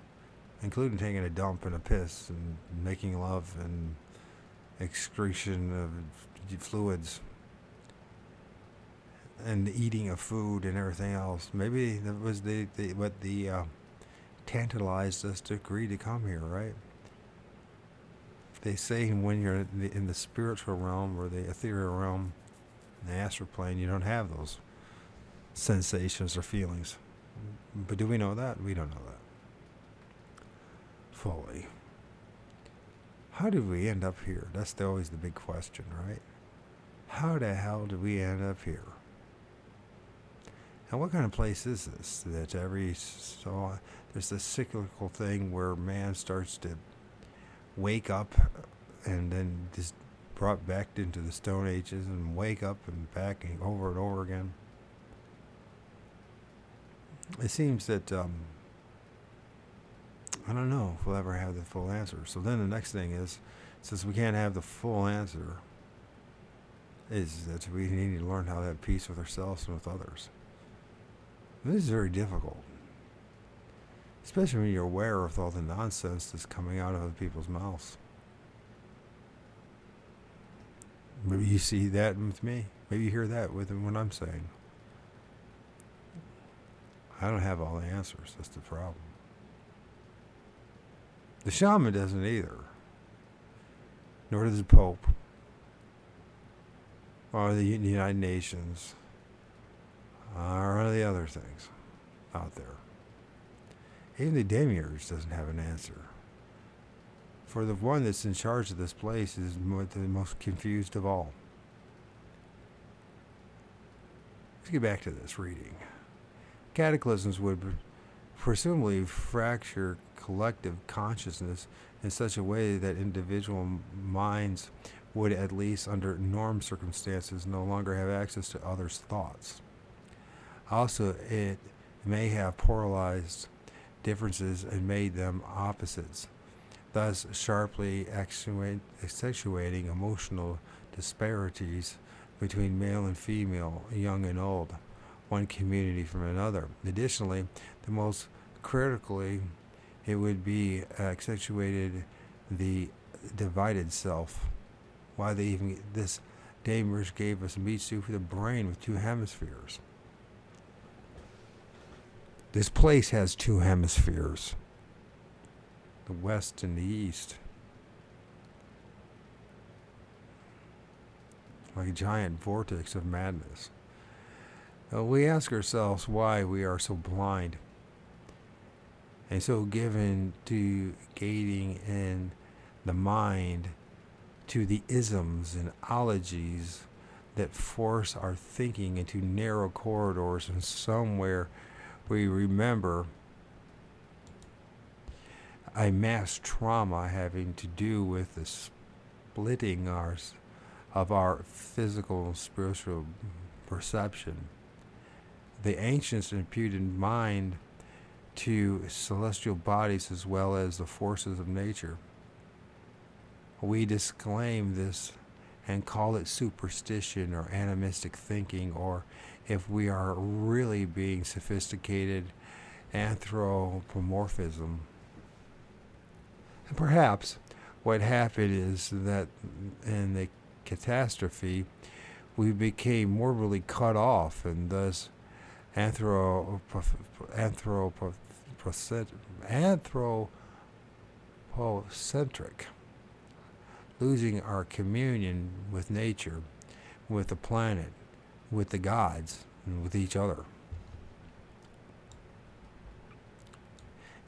including taking a dump and a piss and making love and excretion of fluids and eating of food and everything else. Maybe that was what tantalized us to agree to come here, right? They say when you're in the spiritual realm or the ethereal realm, the astral plane, you don't have those sensations or feelings. But do we know that? We don't know that fully. How did we end up here? That's always the big question, right? How the hell did we end up here? And what kind of place is this? That there's this cyclical thing where man starts to wake up and then just brought back into the Stone Ages and wake up and back and over again. It seems that I don't know if we'll ever have the full answer. So then the next thing is, since we can't have the full answer, is that we need to learn how to have peace with ourselves and with others. This is very difficult, especially when you're aware of all the nonsense that's coming out of other people's mouths. Maybe you see that with me. Maybe you hear that with what I'm saying. I don't have all the answers. That's the problem. The shaman doesn't either. Nor does the Pope. Or the United Nations. Or any of the other things out there. Even the demiurge doesn't have an answer. For the one that's in charge of this place is the most confused of all. Let's get back to this reading. Cataclysms would presumably fracture collective consciousness in such a way that individual minds would, at least under norm circumstances, no longer have access to others' thoughts. Also, it may have polarized differences and made them opposites, thus sharply accentuating emotional disparities between male and female, young and old, one community from another. Additionally, the most critically, it would be accentuated the divided self. Why they even this demiurge gave us meat soup for the brain with two hemispheres. This place has two hemispheres, the west and the east, like a giant vortex of madness. We ask ourselves why we are so blind and so given to gating in the mind to the isms and ologies that force our thinking into narrow corridors, and somewhere we remember a mass trauma having to do with the splitting of our physical and spiritual perception. The ancients imputed mind to celestial bodies as well as the forces of nature. We disclaim this and call it superstition or animistic thinking, or if we are really being sophisticated, anthropomorphism. And perhaps what happened is that in the catastrophe, we became morbidly cut off and thus anthropocentric. losing our communion with nature, with the planet, with the gods, and with each other.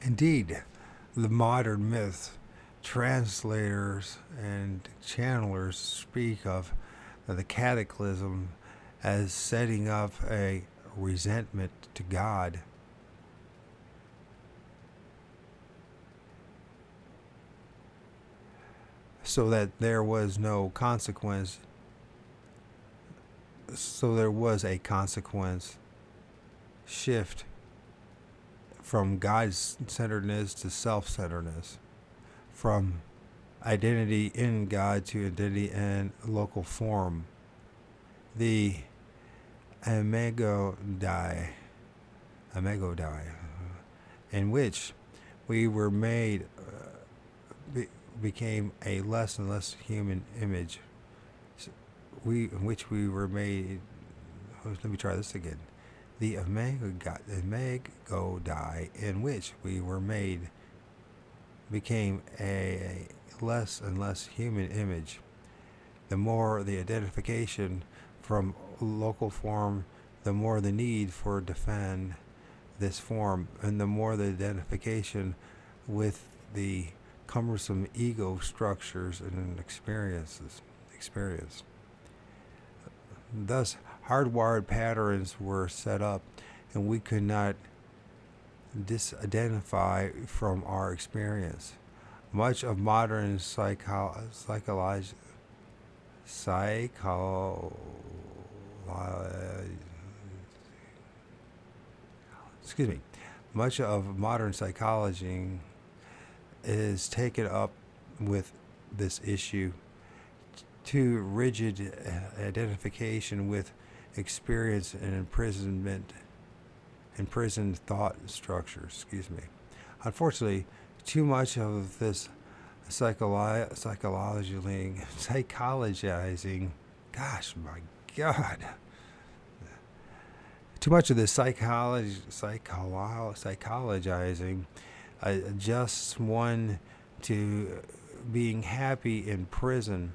Indeed, the modern myths, translators, and channelers speak of the cataclysm as setting up a resentment to God. So that there was no consequence. So there was a consequence shift from God-centeredness to self-centeredness, from identity in God to identity in local form. The Imago Dei, in which we were made, became a less and less human image. In which we were made. Let me try this again. The Imago Dei, in which we were made, became a less and less human image. The more the identification from local form, the more the need for defend this form, and the more the identification with the cumbersome ego structures and experience. Thus, hardwired patterns were set up, and we could not disidentify from our experience. Much of modern much of modern psychology is taken up with this issue. Too rigid identification with experience and imprisoned thought structures. Unfortunately, too much of this psychologizing. Gosh, my God. Too much of this psychologizing adjusts one to being happy in prison,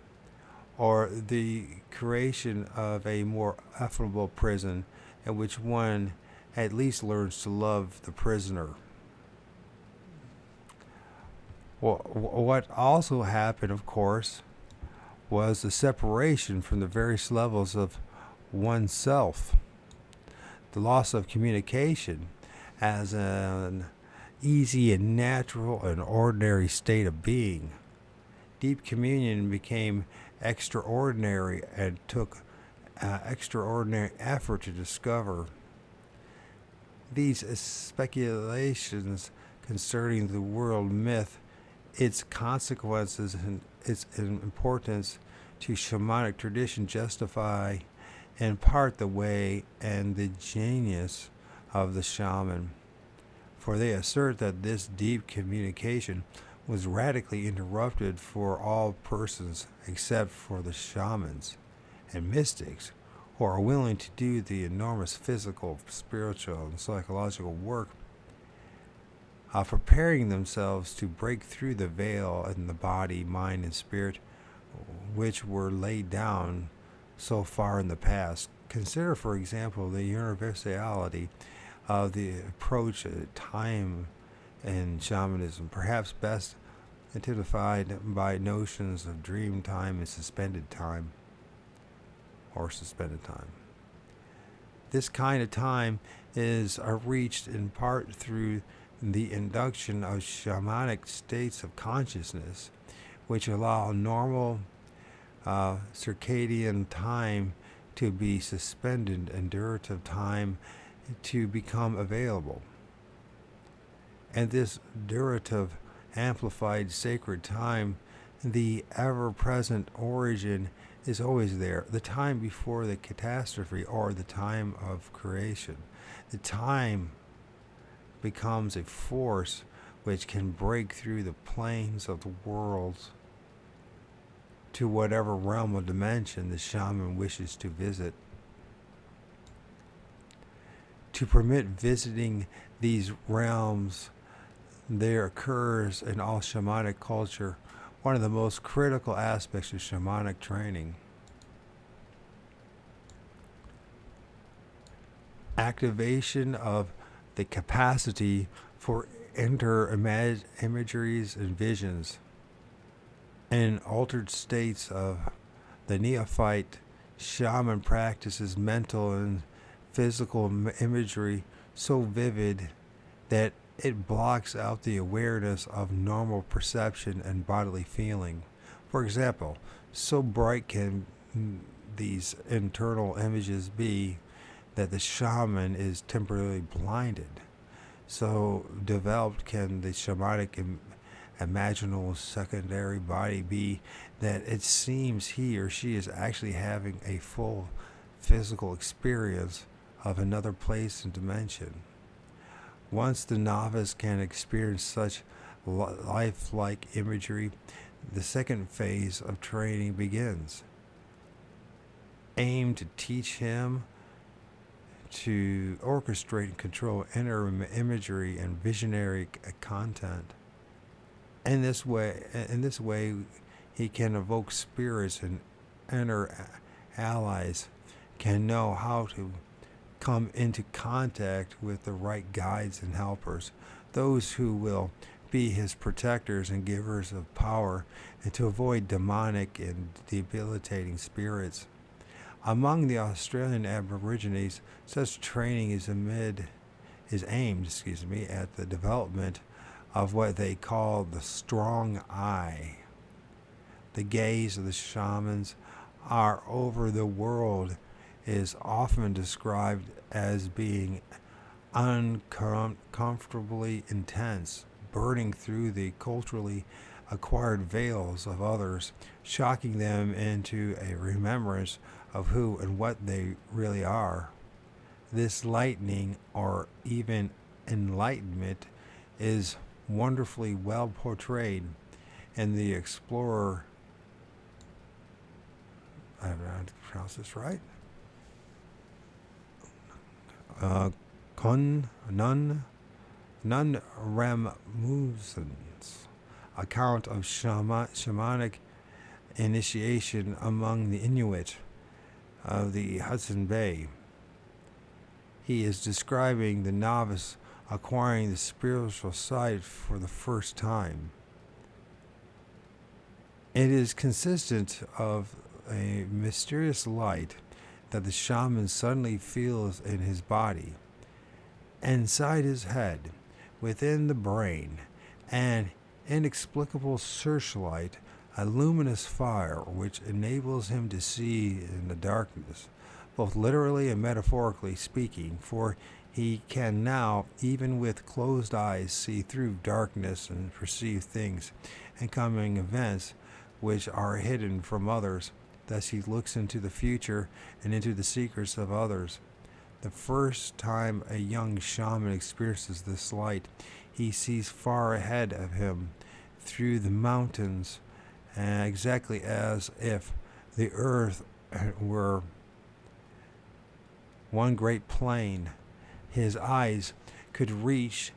or the creation of a more affable prison in which one at least learns to love the prisoner. Well, what also happened, of course, was the separation from the various levels of oneself, the loss of communication as an easy and natural and ordinary state of being. Deep communion became extraordinary and took extraordinary effort to discover. These speculations concerning the world myth, its consequences, and its importance to shamanic tradition justify in part the way and the genius of the shaman, for they assert that this deep communication was radically interrupted for all persons except for the shamans and mystics who are willing to do the enormous physical, spiritual, and psychological work of preparing themselves to break through the veil in the body, mind, and spirit which were laid down so far in the past. Consider, for example, the universality of the approach at time in shamanism, perhaps best identified by notions of dream time and suspended time. This kind of time is reached in part through the induction of shamanic states of consciousness, which allow normal circadian time to be suspended and durative time to become available. And this durative, amplified sacred time, the ever-present origin, is always there. The time before the catastrophe, or the time of creation. The time becomes a force which can break through the planes of the worlds to whatever realm or dimension the shaman wishes to visit. To permit visiting these realms, there occurs in all shamanic culture one of the most critical aspects of shamanic training. Activation of the capacity for imageries and visions and altered states of the neophyte shaman practices mental and physical imagery so vivid that it blocks out the awareness of normal perception and bodily feeling. For example, so bright can these internal images be that the shaman is temporarily blinded. So developed can the shamanic imaginal secondary body be that it seems he or she is actually having a full physical experience of another place and dimension. Once the novice can experience such lifelike imagery, the second phase of training begins, aimed to teach him to orchestrate and control inner imagery and visionary content. In this way, he can evoke spirits and inner allies, can know how to come into contact with the right guides and helpers, those who will be his protectors and givers of power, and to avoid demonic and debilitating spirits. Among the Australian Aborigines, such training is aimed at the development of what they call the strong eye. The gaze of the shamans are over the world is often described as being uncomfortably intense, burning through the culturally acquired veils of others, shocking them into a remembrance of who and what they really are. This lightning, or even enlightenment, is wonderfully well portrayed in The Explorer. I don't know how to pronounce this right. Nun Rammusen's account of shamanic initiation among the Inuit of the Hudson Bay. He is describing the novice acquiring the spiritual sight for the first time. It is consistent of a mysterious light that the shaman suddenly feels in his body, inside his head, within the brain, an inexplicable searchlight, a luminous fire which enables him to see in the darkness, both literally and metaphorically speaking, for he can now, even with closed eyes, see through darkness and perceive things and coming events which are hidden from others. Thus he looks into the future and into the secrets of others. The first time a young shaman experiences this light, he sees far ahead of him through the mountains, exactly as if the earth were one great plain. His eyes could reach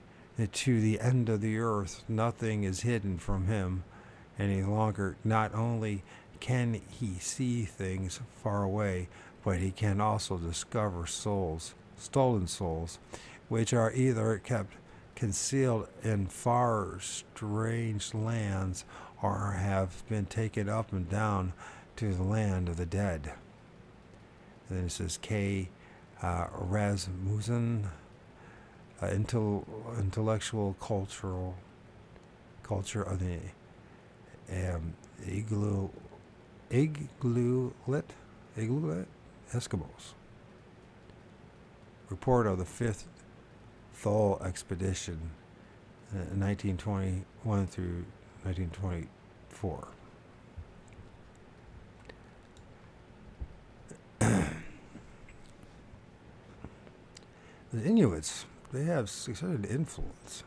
to the end of the earth. Nothing is hidden from him any longer. Not only can he see things far away, but he can also discover stolen souls, which are either kept concealed in far strange lands or have been taken up and down to the land of the dead. And then it says K. Rasmussen, intellectual culture of the Igloolik Eskimos. Report of the Fifth Thule Expedition, 1921 through 1924. The Inuits, they have such an influence.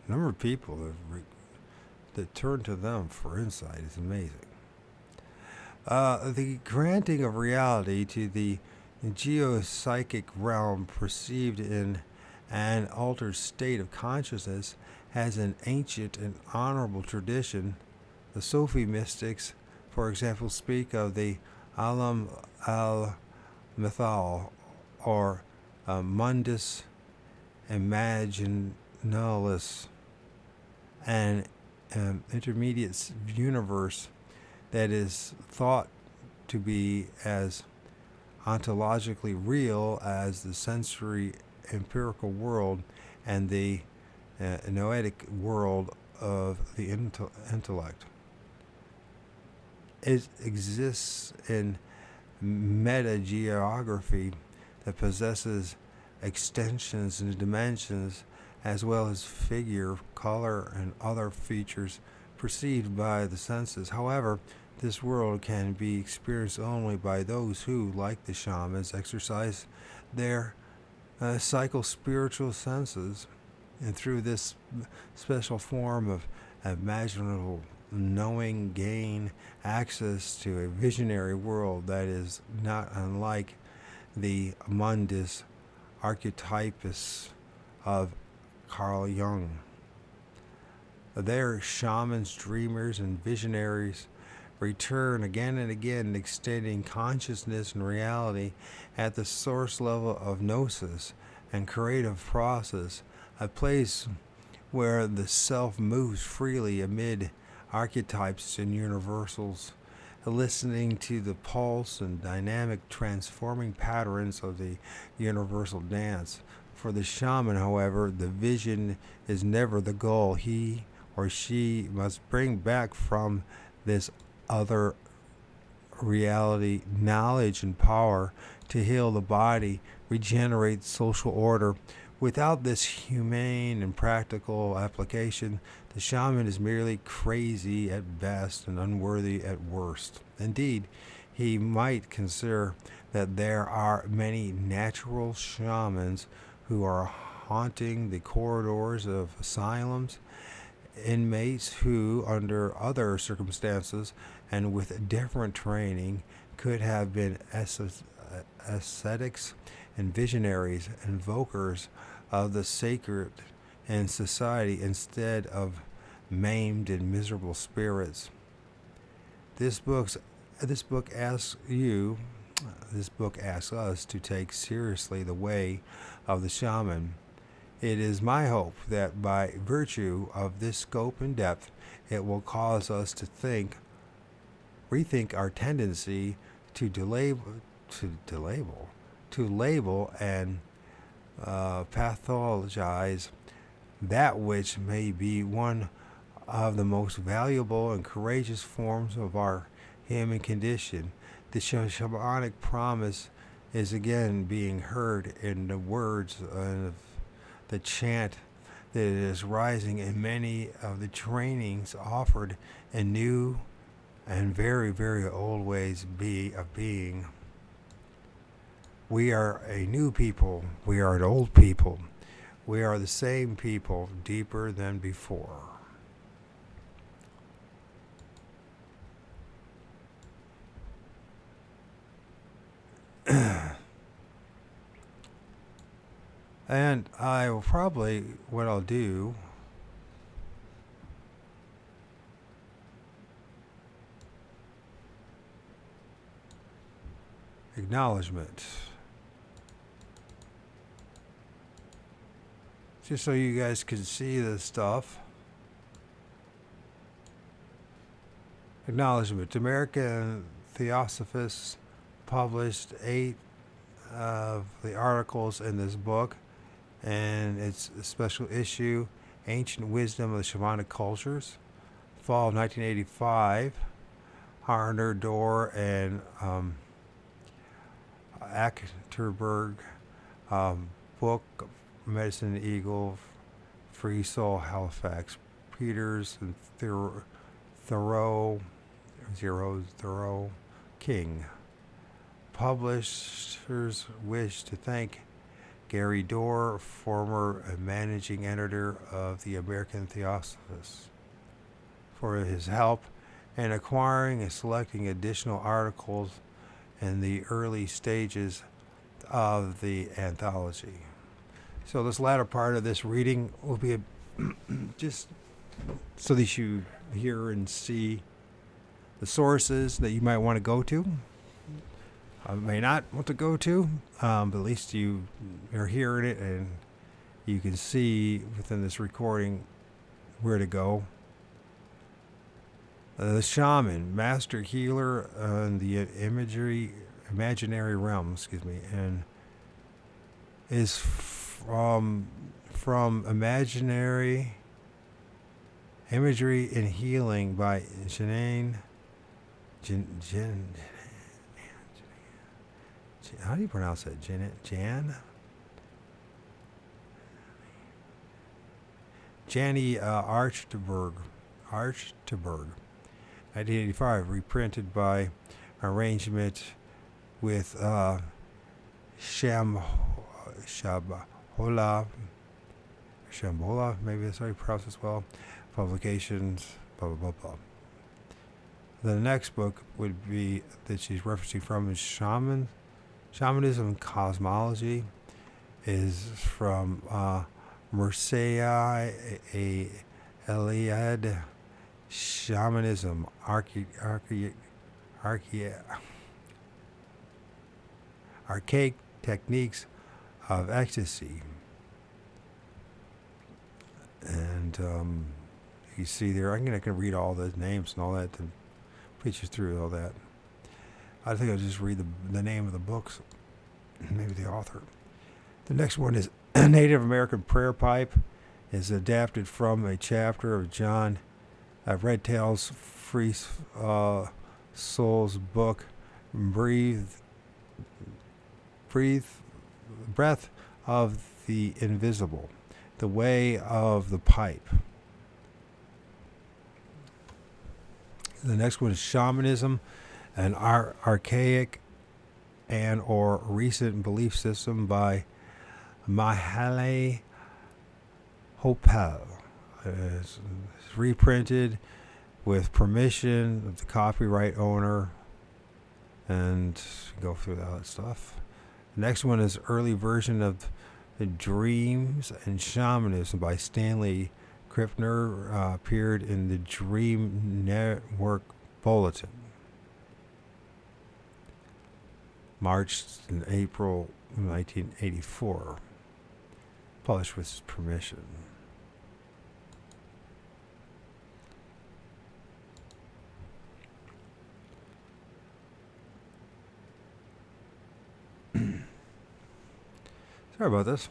The number of people that turn to them for insight is amazing. The granting of reality to the geopsychic realm perceived in an altered state of consciousness has an ancient and honorable tradition The Sufi mystics, for example, speak of the Alam al-Mithal, or Mundus Imaginalis, an intermediate universe that is thought to be as ontologically real as the sensory empirical world and the noetic world of the intellect. It exists in metageography that possesses extensions and dimensions as well as figure, color, and other features perceived by the senses. However, this world can be experienced only by those who, like the shamans, exercise their psycho-spiritual senses, and through this special form of imaginable knowing gain access to a visionary world that is not unlike the mundus archetypus of Carl Jung. Their shamans, dreamers, and visionaries return again and again, extending consciousness and reality at the source level of gnosis and creative process, a place where the self moves freely amid archetypes and universals, listening to the pulse and dynamic transforming patterns of the universal dance. For the shaman, however, the vision is never the goal. He or she must bring back from this other reality knowledge and power to heal the body, regenerate social order. Without this humane and practical application, the shaman is merely crazy at best and unworthy at worst. Indeed, he might consider that there are many natural shamans who are haunting the corridors of asylums, inmates who, under other circumstances and with different training, could have been ascetics and visionaries, invokers of the sacred in society instead of maimed and miserable spirits. This book asks us to take seriously the way of the shaman. It is my hope that by virtue of this scope and depth, it will cause us to rethink our tendency to label and pathologize that which may be one of the most valuable and courageous forms of our human condition. The shamanic promise is again being heard in the words of the chant that is rising in many of the trainings offered in new and very, very old ways of being. We are a new people. We are an old people. We are the same people, deeper than before. And I will probably, what I'll do, acknowledgement. Just so you guys can see this stuff. Acknowledgement. American Theosophists published 8 of the articles in this book, and it's a special issue, Ancient Wisdom of the Shamanic Cultures, fall of 1985. Harner, Dorr, and Achterberg, book, Medicine Eagle, Free Soul, Halifax, Peters, and Thoreau, King. Publishers wish to thank Gary Dorr, former managing editor of the American Theosophists, for his help in acquiring and selecting additional articles in the early stages of the anthology. So this latter part of this reading will be just so that you hear and see the sources that you might want to go to. May not want to go to, but at least you are hearing it and you can see within this recording where to go. The shaman, master healer in the imaginary realm, and is from imaginary imagery and healing by how do you pronounce that? Jani Archterberg, 1985, reprinted by arrangement with Shambola, maybe that's how you pronounce it well. Publications, blah blah blah blah. The next book would be that she's referencing from is Shamanism and Cosmology, is from Mircea Eliade. Shamanism, archaic techniques of ecstasy. And you see there, I'm not going to read all those names and all that to preach you through all that. I think I'll just read the name of the books, maybe the author. The next one is Native American Prayer Pipe, is adapted from a chapter of John Redtail's Free Soul's book, Breath of the Invisible, The Way of the Pipe. The next one is Shamanism, an archaic and or recent belief system by Mahale Hopel. It's reprinted with permission of the copyright owner, and go through all that stuff. The next one is early version of the Dreams and Shamanism by Stanley Krippner, appeared in the Dream Network Bulletin, March and April 1984, published with his permission. Sorry about this.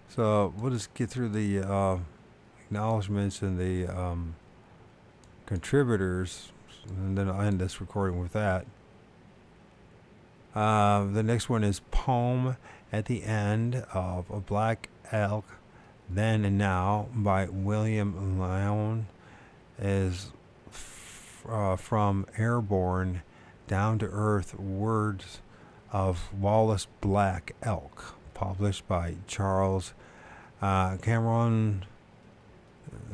So we'll just get through the acknowledgments and the contributors, and then I'll end this recording with that. The next one is Poem at the End of a Black Elk, Then and Now by William Lyon, is from Airborne Down to Earth Words of Wallace Black Elk, published by Charles Cameron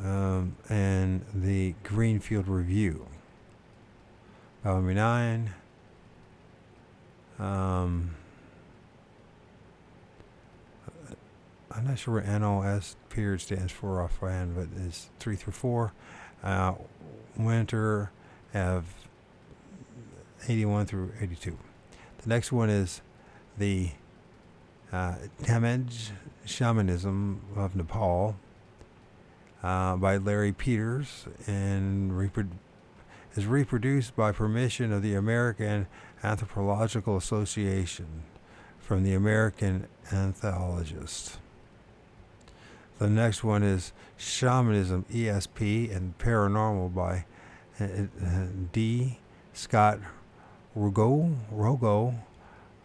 and the Greenfield Review. Volume 9. I'm not sure what NOS period stands for offhand, but it's 3 through 4. Winter have 81 through 82. The next one is the Tamaj Shamanism of Nepal, by Larry Peters, and is reproduced by permission of the American Anthropological Association from the American Anthologist. The next one is Shamanism, ESP, and Paranormal by D. Scott Rogo,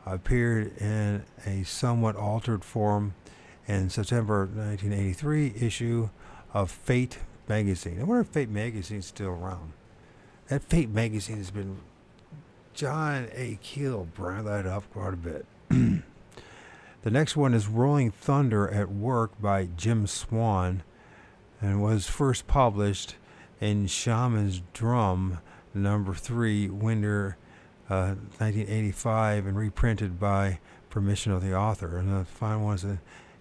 appeared in a somewhat altered form in September 1983 issue of Fate magazine. I wonder if Fate magazine's still around. That Fate magazine has been, John A. Keel brought that up quite a bit. The next one is Rolling Thunder at Work by Jim Swan, and was first published in Shaman's Drum, number 3, winter 1985, and reprinted by permission of the author. And the final one is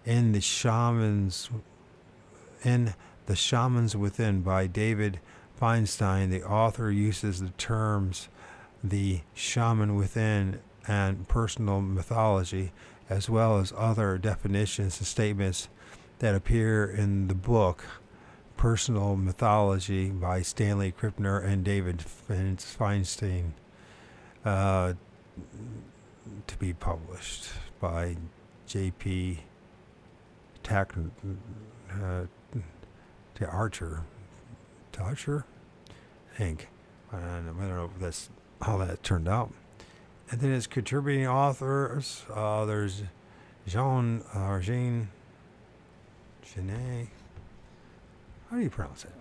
in the Shamans Within by David Feinstein. The author uses the terms the shaman within and personal mythology, as well as other definitions and statements that appear in the book Personal Mythology by Stanley Krippner and David Feinstein, to be published by J.P. Archer, Inc. I don't know if that's how that turned out. And then as contributing authors, there's Jean Genet. How do you pronounce that?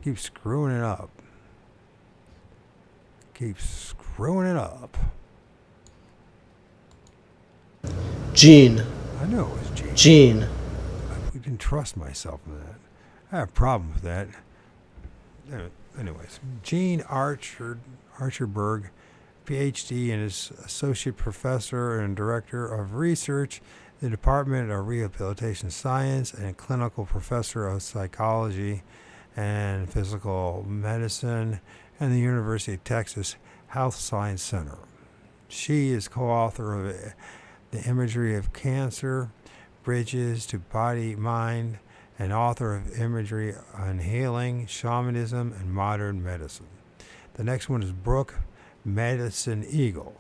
Keep screwing it up. Gene. I know it was Gene. Gene. I didn't trust myself in that. I have a problem with that. Anyways, Gene Archerberg, PhD, and is Associate Professor and Director of Research in the Department of Rehabilitation Science and Clinical Professor of Psychology and Physical Medicine and the University of Texas Health Science Center. She is co-author of The Imagery of Cancer, Bridges to Body, Mind, and author of Imagery on Healing, Shamanism, and Modern Medicine. The next one is Brooke Medicine Eagle.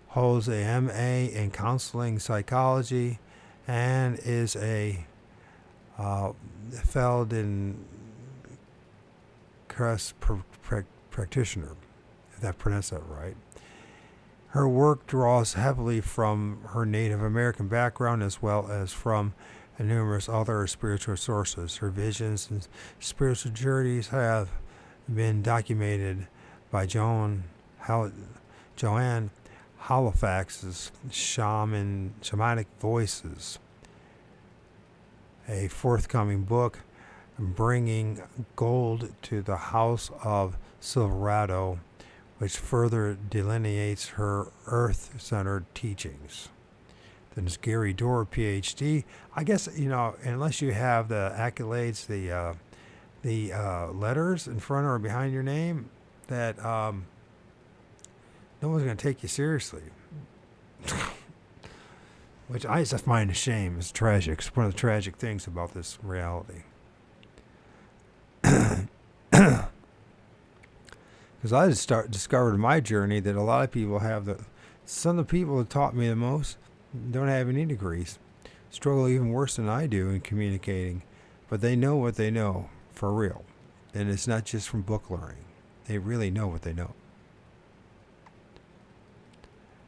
Holds a M.A. in Counseling Psychology and is a Feldenkrais practitioner, if I pronounced that right. Her work draws heavily from her Native American background as well as from numerous other spiritual sources. Her visions and spiritual journeys have been documented by Joanne Halifax's Shamanic Voices, a forthcoming book, Bringing Gold to the House of Silverado, which further delineates her earth-centered teachings. Then there's Gary Dorr, PhD. I guess, unless you have the accolades, the letters in front or behind your name, that no one's going to take you seriously. Which I just find a shame. It's tragic. It's one of the tragic things about this reality. Because I discovered in my journey that a lot of people some of the people that taught me the most don't have any degrees, struggle even worse than I do in communicating, but they know what they know for real. And it's not just from book learning. They really know what they know.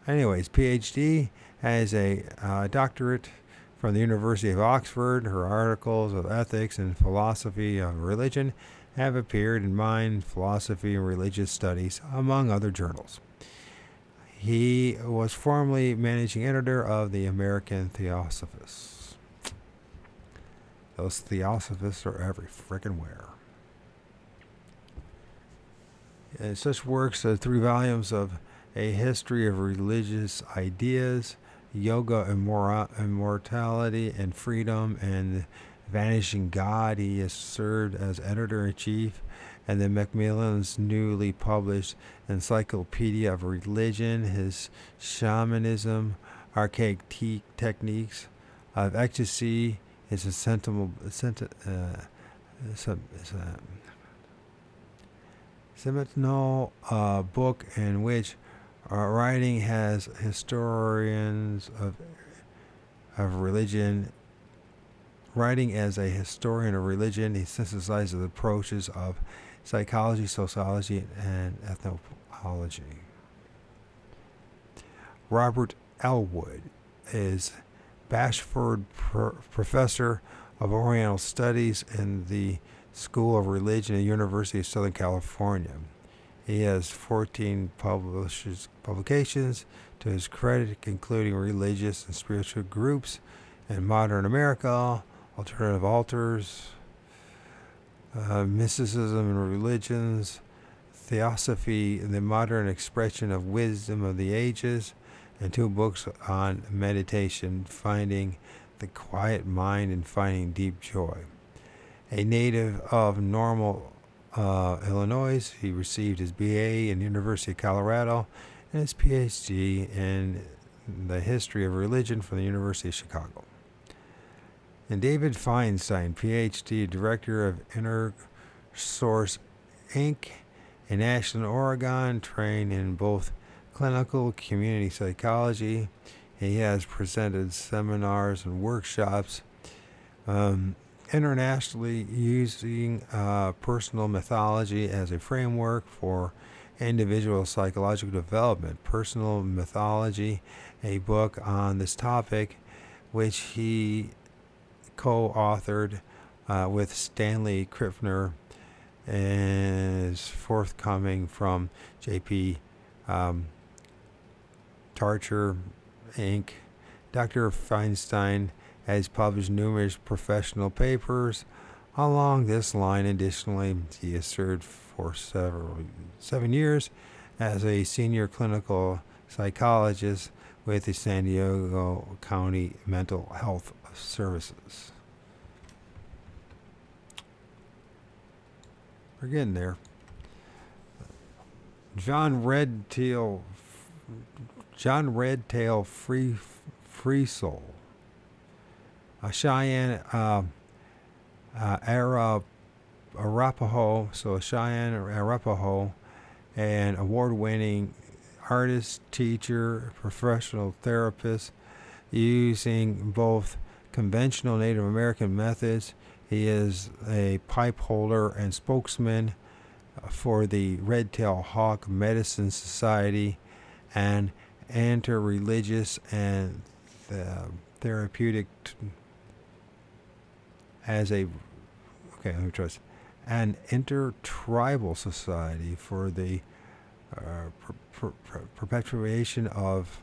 Anyways, PhD, has a doctorate from the University of Oxford. Her articles of ethics and philosophy of religion have appeared in Mind, Philosophy, and Religious Studies, among other journals. He was formerly managing editor of the American Theosophists. Those Theosophists are every frickin' where. And such works as 3 volumes of A History of Religious Ideas, Yoga, Immortality, and Freedom, and Vanishing God. He has served as editor-in-chief, and then Macmillan's newly published Encyclopedia of Religion, his Shamanism, Archaic Techniques of Ecstasy, is a seminal book in which writing has historians of religion. Writing as a historian of religion, he synthesizes approaches of psychology, sociology, and ethnology. Robert Elwood is Bashford Professor of Oriental Studies in the School of Religion at the University of Southern California. He has 14 publications, To his credit, including religious and spiritual groups in modern America, alternative altars, mysticism and religions, theosophy, the modern expression of wisdom of the ages, and 2 books on meditation, finding the quiet mind and finding deep joy. A native of Normal, Illinois, he received his BA in the University of Colorado and his PhD in the history of religion from the University of Chicago. And David Feinstein, PhD, director of Inner Source Inc. in Ashland, Oregon, trained in both clinical community psychology. He has presented seminars and workshops internationally using personal mythology as a framework for individual psychological development. Personal Mythology, a book on this topic, which he co-authored with Stanley Krippner, is forthcoming from J.P. Tarcher, Inc. Dr. Feinstein has published numerous professional papers along this line. Additionally, he has served for 7 years as a senior clinical psychologist with the San Diego County Mental Health Services. We're getting there. John Redtail Free Soul, a Cheyenne Arapaho, so a Cheyenne Arapaho, an award-winning artist, teacher, professional therapist, using both conventional Native American methods. He is a pipe holder and spokesman for the Red-Tailed Hawk Medicine Society, and inter-religious and therapeutic an intertribal society for the perpetuation of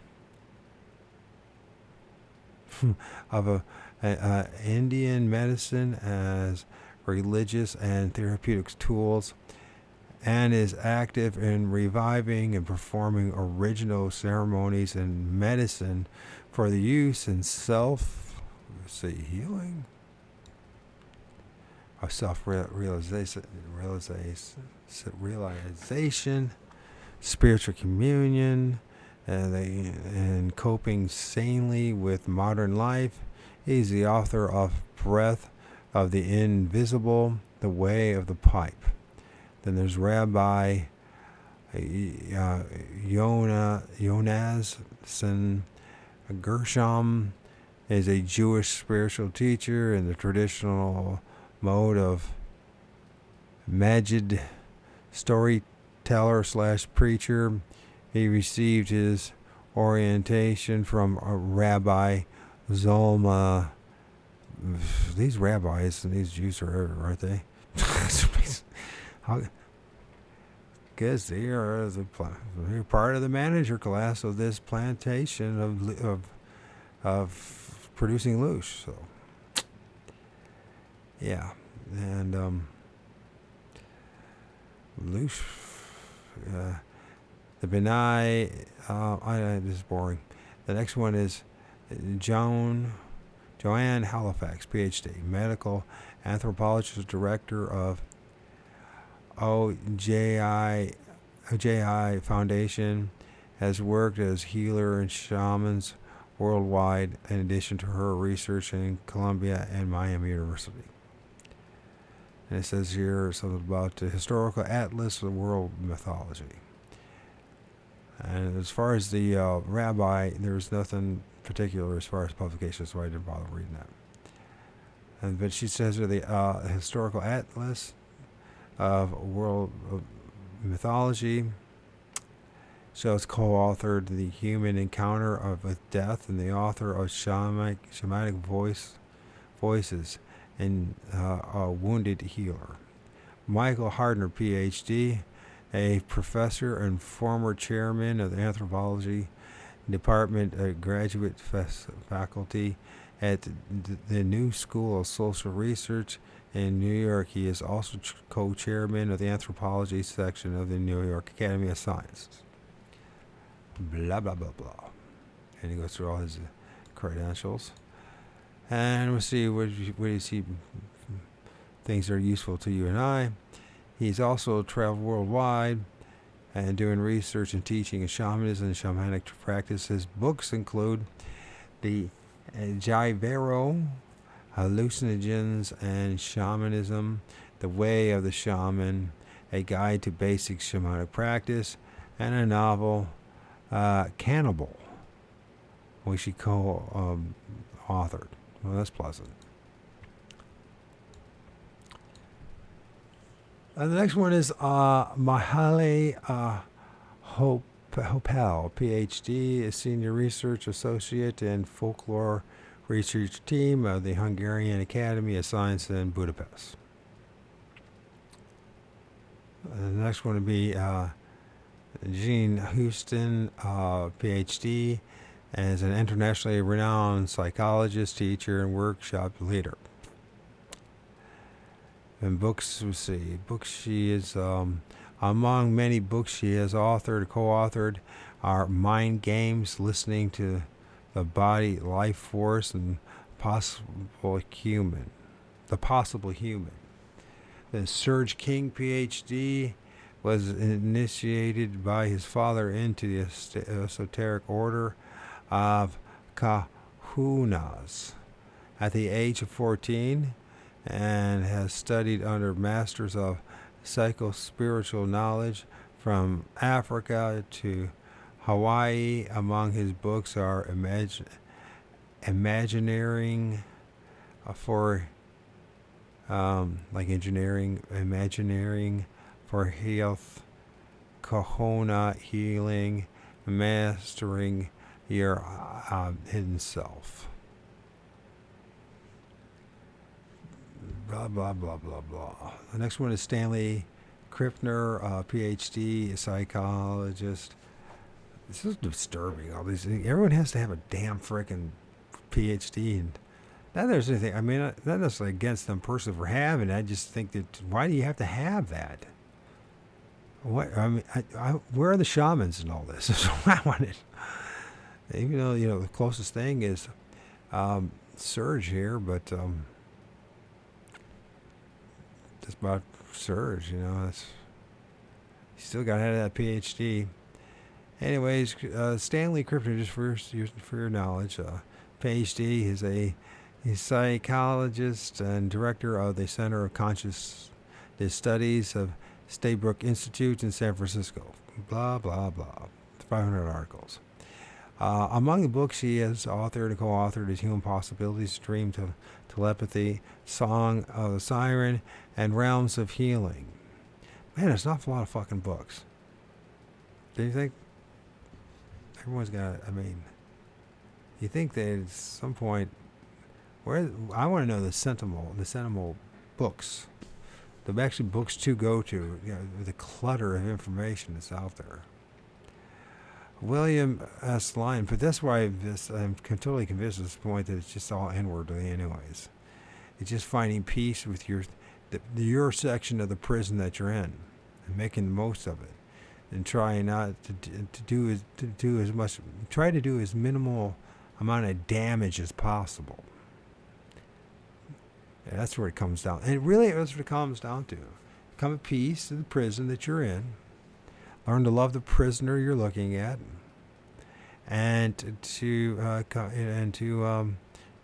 Indian medicine as religious and therapeutic tools, and is active in reviving and performing original ceremonies and medicine for the use in healing, of self-realization, spiritual communion, and coping sanely with modern life. He's the author of Breath of the Invisible, The Way of the Pipe. Then there's Rabbi Jonasson Gershom, is a Jewish spiritual teacher in the traditional mode of Majid, storyteller / preacher. He received his orientation from Rabbi Zolma. These rabbis and these Jews are everywhere, aren't they? Because they're part of the manager class of this plantation of producing loosh. So yeah, and loosh. The Benai. This is boring. The next one is Joanne Halifax, PhD, medical anthropologist, director of OJI Foundation, has worked as healer and shamans worldwide, in addition to her research in Columbia and Miami University. And it says here something about the historical atlas of world mythology. And as far as the rabbi, there's nothing particular as far as publications, so I didn't bother reading that. But she says here the historical atlas of world mythology. So it's co-authored The Human Encounter with Death, and the author of Shamanic Voices and A Wounded Healer. Michael Hardner, PhD, a professor and former chairman of the Anthropology Department graduate faculty at the New School of Social Research in New York. He is also co-chairman of the anthropology section of the New York Academy of Sciences. Blah, blah, blah, blah. And he goes through all his credentials. And we'll see what you see things that are useful to you and I. He's also traveled worldwide and doing research and teaching in shamanism and shamanic practices. Books include the Jaivero, Hallucinogens and Shamanism, The Way of the Shaman, A Guide to Basic Shamanic Practice, and a novel, Cannibal, which he co-authored. Well, that's pleasant. The next one is Mahale Hopel, PhD, a senior research associate and folklore research team of the Hungarian Academy of Science in Budapest. The next one would be Jean Houston, PhD, as an internationally renowned psychologist, teacher, and workshop leader. And books, we see, books she is, among many books she has authored, co-authored, are Mind Games, Listening to the Body, Life Force, and Possible Human. The Possible Human. Then Serge King, PhD, was initiated by his father into the esoteric order of Kahunas at the age of 14, and has studied under masters of psycho-spiritual knowledge from Africa to Hawaii. Among his books are Imagineering for like engineering, Imagineering for Health, Kahuna Healing, Mastering Your Hidden Self. Blah, blah, blah, blah, blah. The next one is Stanley Krippner, PhD, psychologist. This is disturbing, all these things. Everyone has to have a damn frickin' PhD. And not there's anything, I mean, not necessarily against them personally for having it. I just think that, why do you have to have that? What, I mean, where are the shamans in all this? That's what I wanted. Even though, the closest thing is Serge here, but just about Serge, that's, you still got to have that PhD. Anyways, Stanley Krippner, just for your knowledge, PhD is a psychologist and director of the Center of Conscious Studies of Staybrook Institute in San Francisco. Blah, blah, blah. 500 articles. Among the books he has authored and co-authored is Human Possibilities, Dream Telepathy, Song of the Siren, and Realms of Healing. Man, there's an awful lot of fucking books. Do you think? Everyone's got, you think that at some point, I want to know the Sentinel books. The actually books to go to, the clutter of information that's out there. William S. Lyon, but that's why I'm totally convinced at this point that it's just all inwardly anyways. It's just finding peace with your section of the prison that you're in and making the most of it, and trying not to do as much, try to do as minimal amount of damage as possible. Yeah, that's where it comes down. And really, that's what it comes down to. Come at peace in the prison that you're in. Learn to love the prisoner you're looking at, and to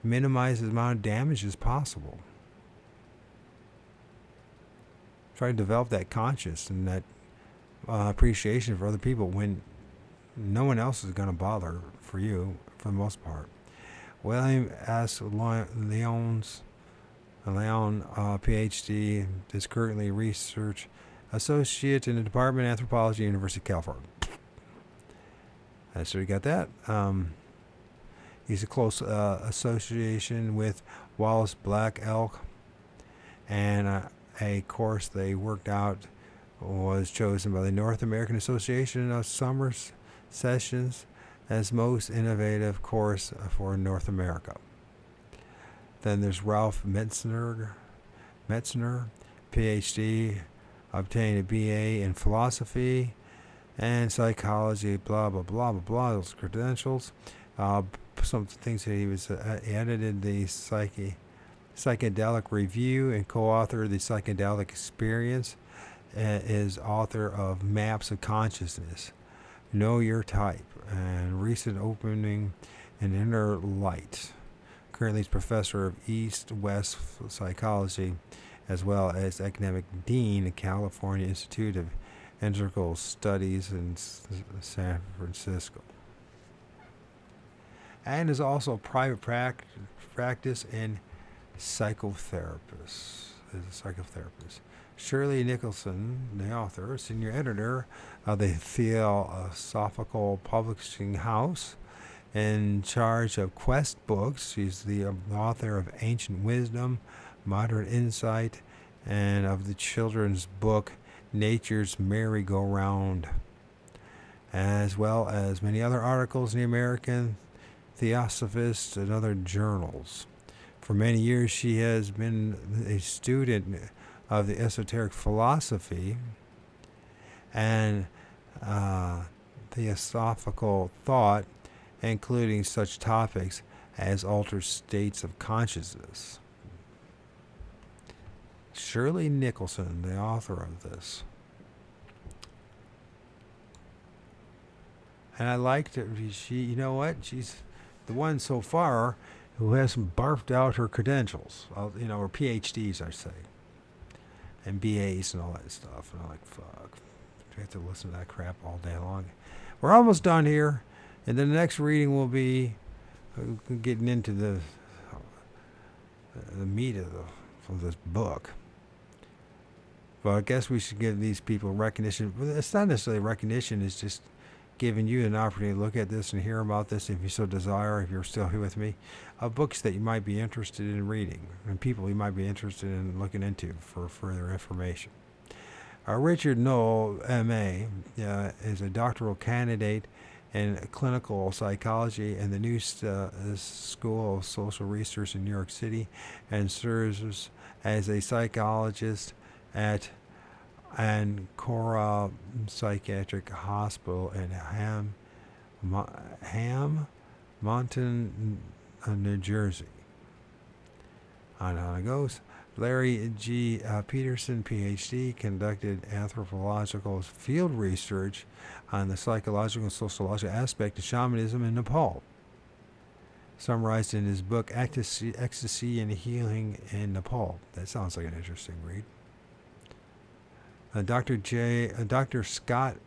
minimize the amount of damage as possible. Try to develop that conscience and that appreciation for other people when no one else is going to bother for you, for the most part. William S. Leon, PhD, is currently research associate in the Department of Anthropology, University of California. So you got that. He's a close association with Wallace Black Elk, and a course they worked out was chosen by the North American Association of Summer Sessions as most innovative course for North America. Then there's Ralph Metzner, PhD, obtained a BA in philosophy and psychology, blah, blah, blah, blah, blah, those credentials. Some things that he edited the Psychedelic Review and co-author of the Psychedelic Experience, is author of Maps of Consciousness, Know Your Type, and Recent Opening and Inner Light. Currently, he's professor of East-West Psychology, as well as academic dean of California Institute of Integral Studies in San Francisco, and is also a private practice and psychotherapist. Shirley Nicholson, the author, senior editor of the Theosophical Publishing House, in charge of Quest Books. She's the author of Ancient Wisdom, Modern Insight, and of the children's book Nature's Merry-Go-Round, as well as many other articles in the American Theosophist and other journals. For many years, she has been a student of the esoteric philosophy and theosophical thought, including such topics as altered states of consciousness. Shirley Nicholson, the author of this. And I liked it. You know what? She's the one so far who hasn't barfed out her credentials. Her PhDs, I say. And BAs and all that stuff. And I'm like, fuck. I have to listen to that crap all day long. We're almost done here. And the next reading will be getting into the meat of this book. But I guess we should give these people recognition. It's not necessarily recognition. It's just giving you an opportunity to look at this and hear about this, if you so desire, if you're still here with me, of books that you might be interested in reading and people you might be interested in looking into for further information. Richard Knoll, M.A., is a doctoral candidate in clinical psychology in the New School of Social Research in New York City, and serves as a psychologist at Ancora Psychiatric Hospital in Hammonton, New Jersey. On how it goes. Larry G. Peterson, Ph.D., conducted anthropological field research on the psychological and sociological aspect of shamanism in Nepal, summarized in his book Ecstasy and Healing in Nepal. That sounds like an interesting read. Dr. Scott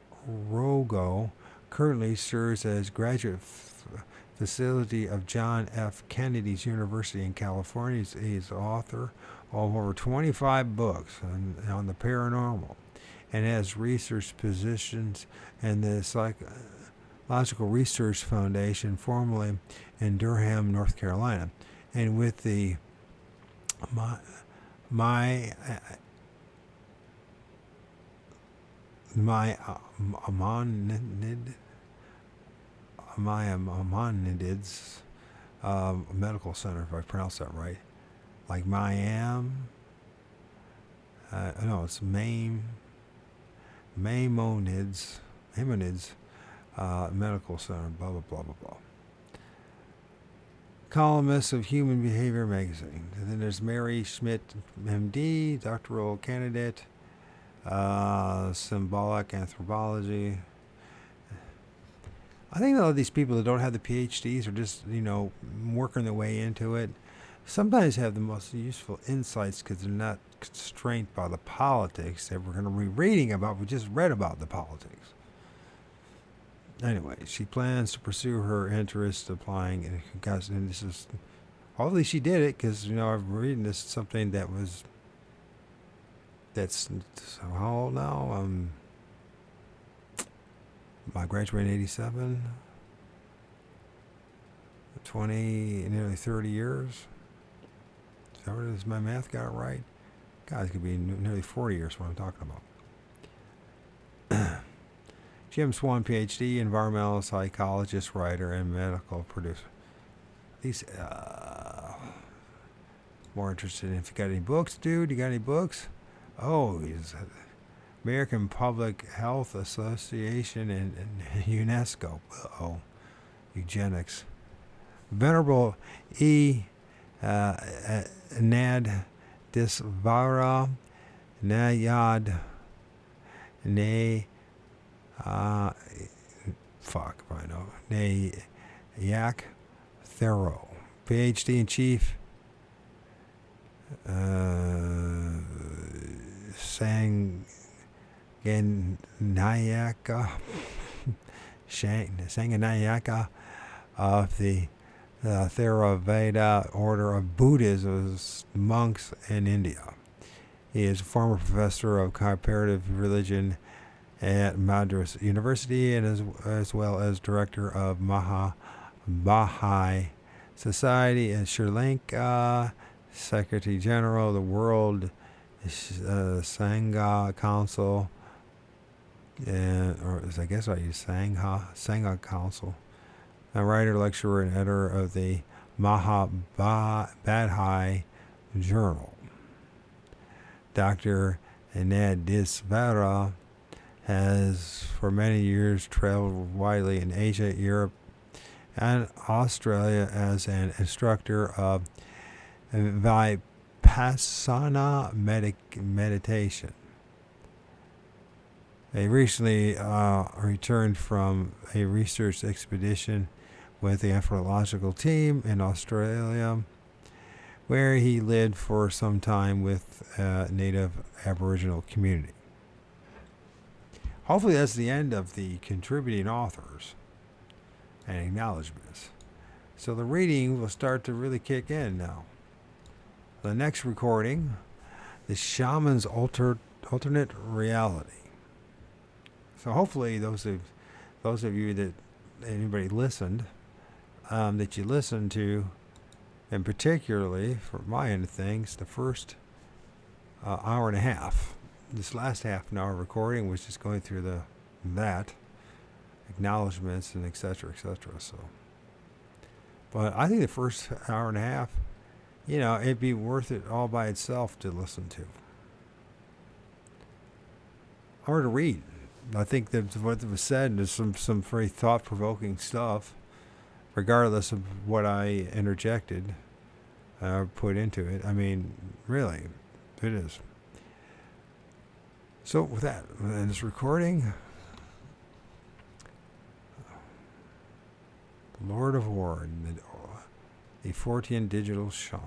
Rogo currently serves as graduate facility of John F. Kennedy's University in California. He's author of over 25 books on the paranormal, and has research positions in the Psychological Research Foundation, formerly in Durham, North Carolina, and with the Maimonides Medical Center, if I pronounced that right. Like it's Maimonides Medical Center, blah, blah, blah, blah, blah. Columnist of Human Behavior Magazine. And then there's Mary Schmidt, MD, doctoral candidate, symbolic anthropology. I think a lot of these people that don't have the PhDs are just, working their way into it, sometimes have the most useful insights because they're not constrained by the politics that we're going to be reading about. We just read about the politics. Anyway, she plans to pursue her interest applying, and this is, hopefully she did it, because, I'm reading this, something that's how old now? I graduated in 87, nearly 30 years. Is my math got it right? God, it could be nearly 40 years what I'm talking about. Jim Swan, PhD, environmental psychologist, writer, and medical producer. These, more interested in if you got any books, dude. You got any books? Oh, he's American Public Health Association and UNESCO. Oh, eugenics. Venerable E. Nad Disvara Nayad Ne fuck if I know Nayak Thero, PhD in Chief Sanganayaka Sanganayaka of the Theravada order of Buddhism monks in India. He is a former professor of comparative religion at Madras University and as well as director of Baha'i Society in Sri Lanka, Secretary General of the World Sangha Council, or I guess I use Sangha Council. A writer, lecturer, and editor of the Mahabadhi Journal. Dr. Nadisvara has for many years traveled widely in Asia, Europe, and Australia as an instructor of Vipassana meditation. They recently returned from a research expedition with the anthropological team in Australia, where he lived for some time with a native Aboriginal community. Hopefully that's the end of the contributing authors and acknowledgments. So the reading will start to really kick in now. The next recording, the Shaman's Alternate Reality. So hopefully those of you that anybody listened, that you listened to, and particularly for my end of things, the first hour and a half. This last half an hour recording was just going through that acknowledgments and et cetera, et cetera. So, but I think the first hour and a half, it'd be worth it all by itself to listen to. Or to read. I think that what was said is some very thought-provoking stuff, regardless of what I interjected, put into it. I mean, really, it is. So with that, in this recording, Lord of O.R.D, the Fortean Digital Shaman.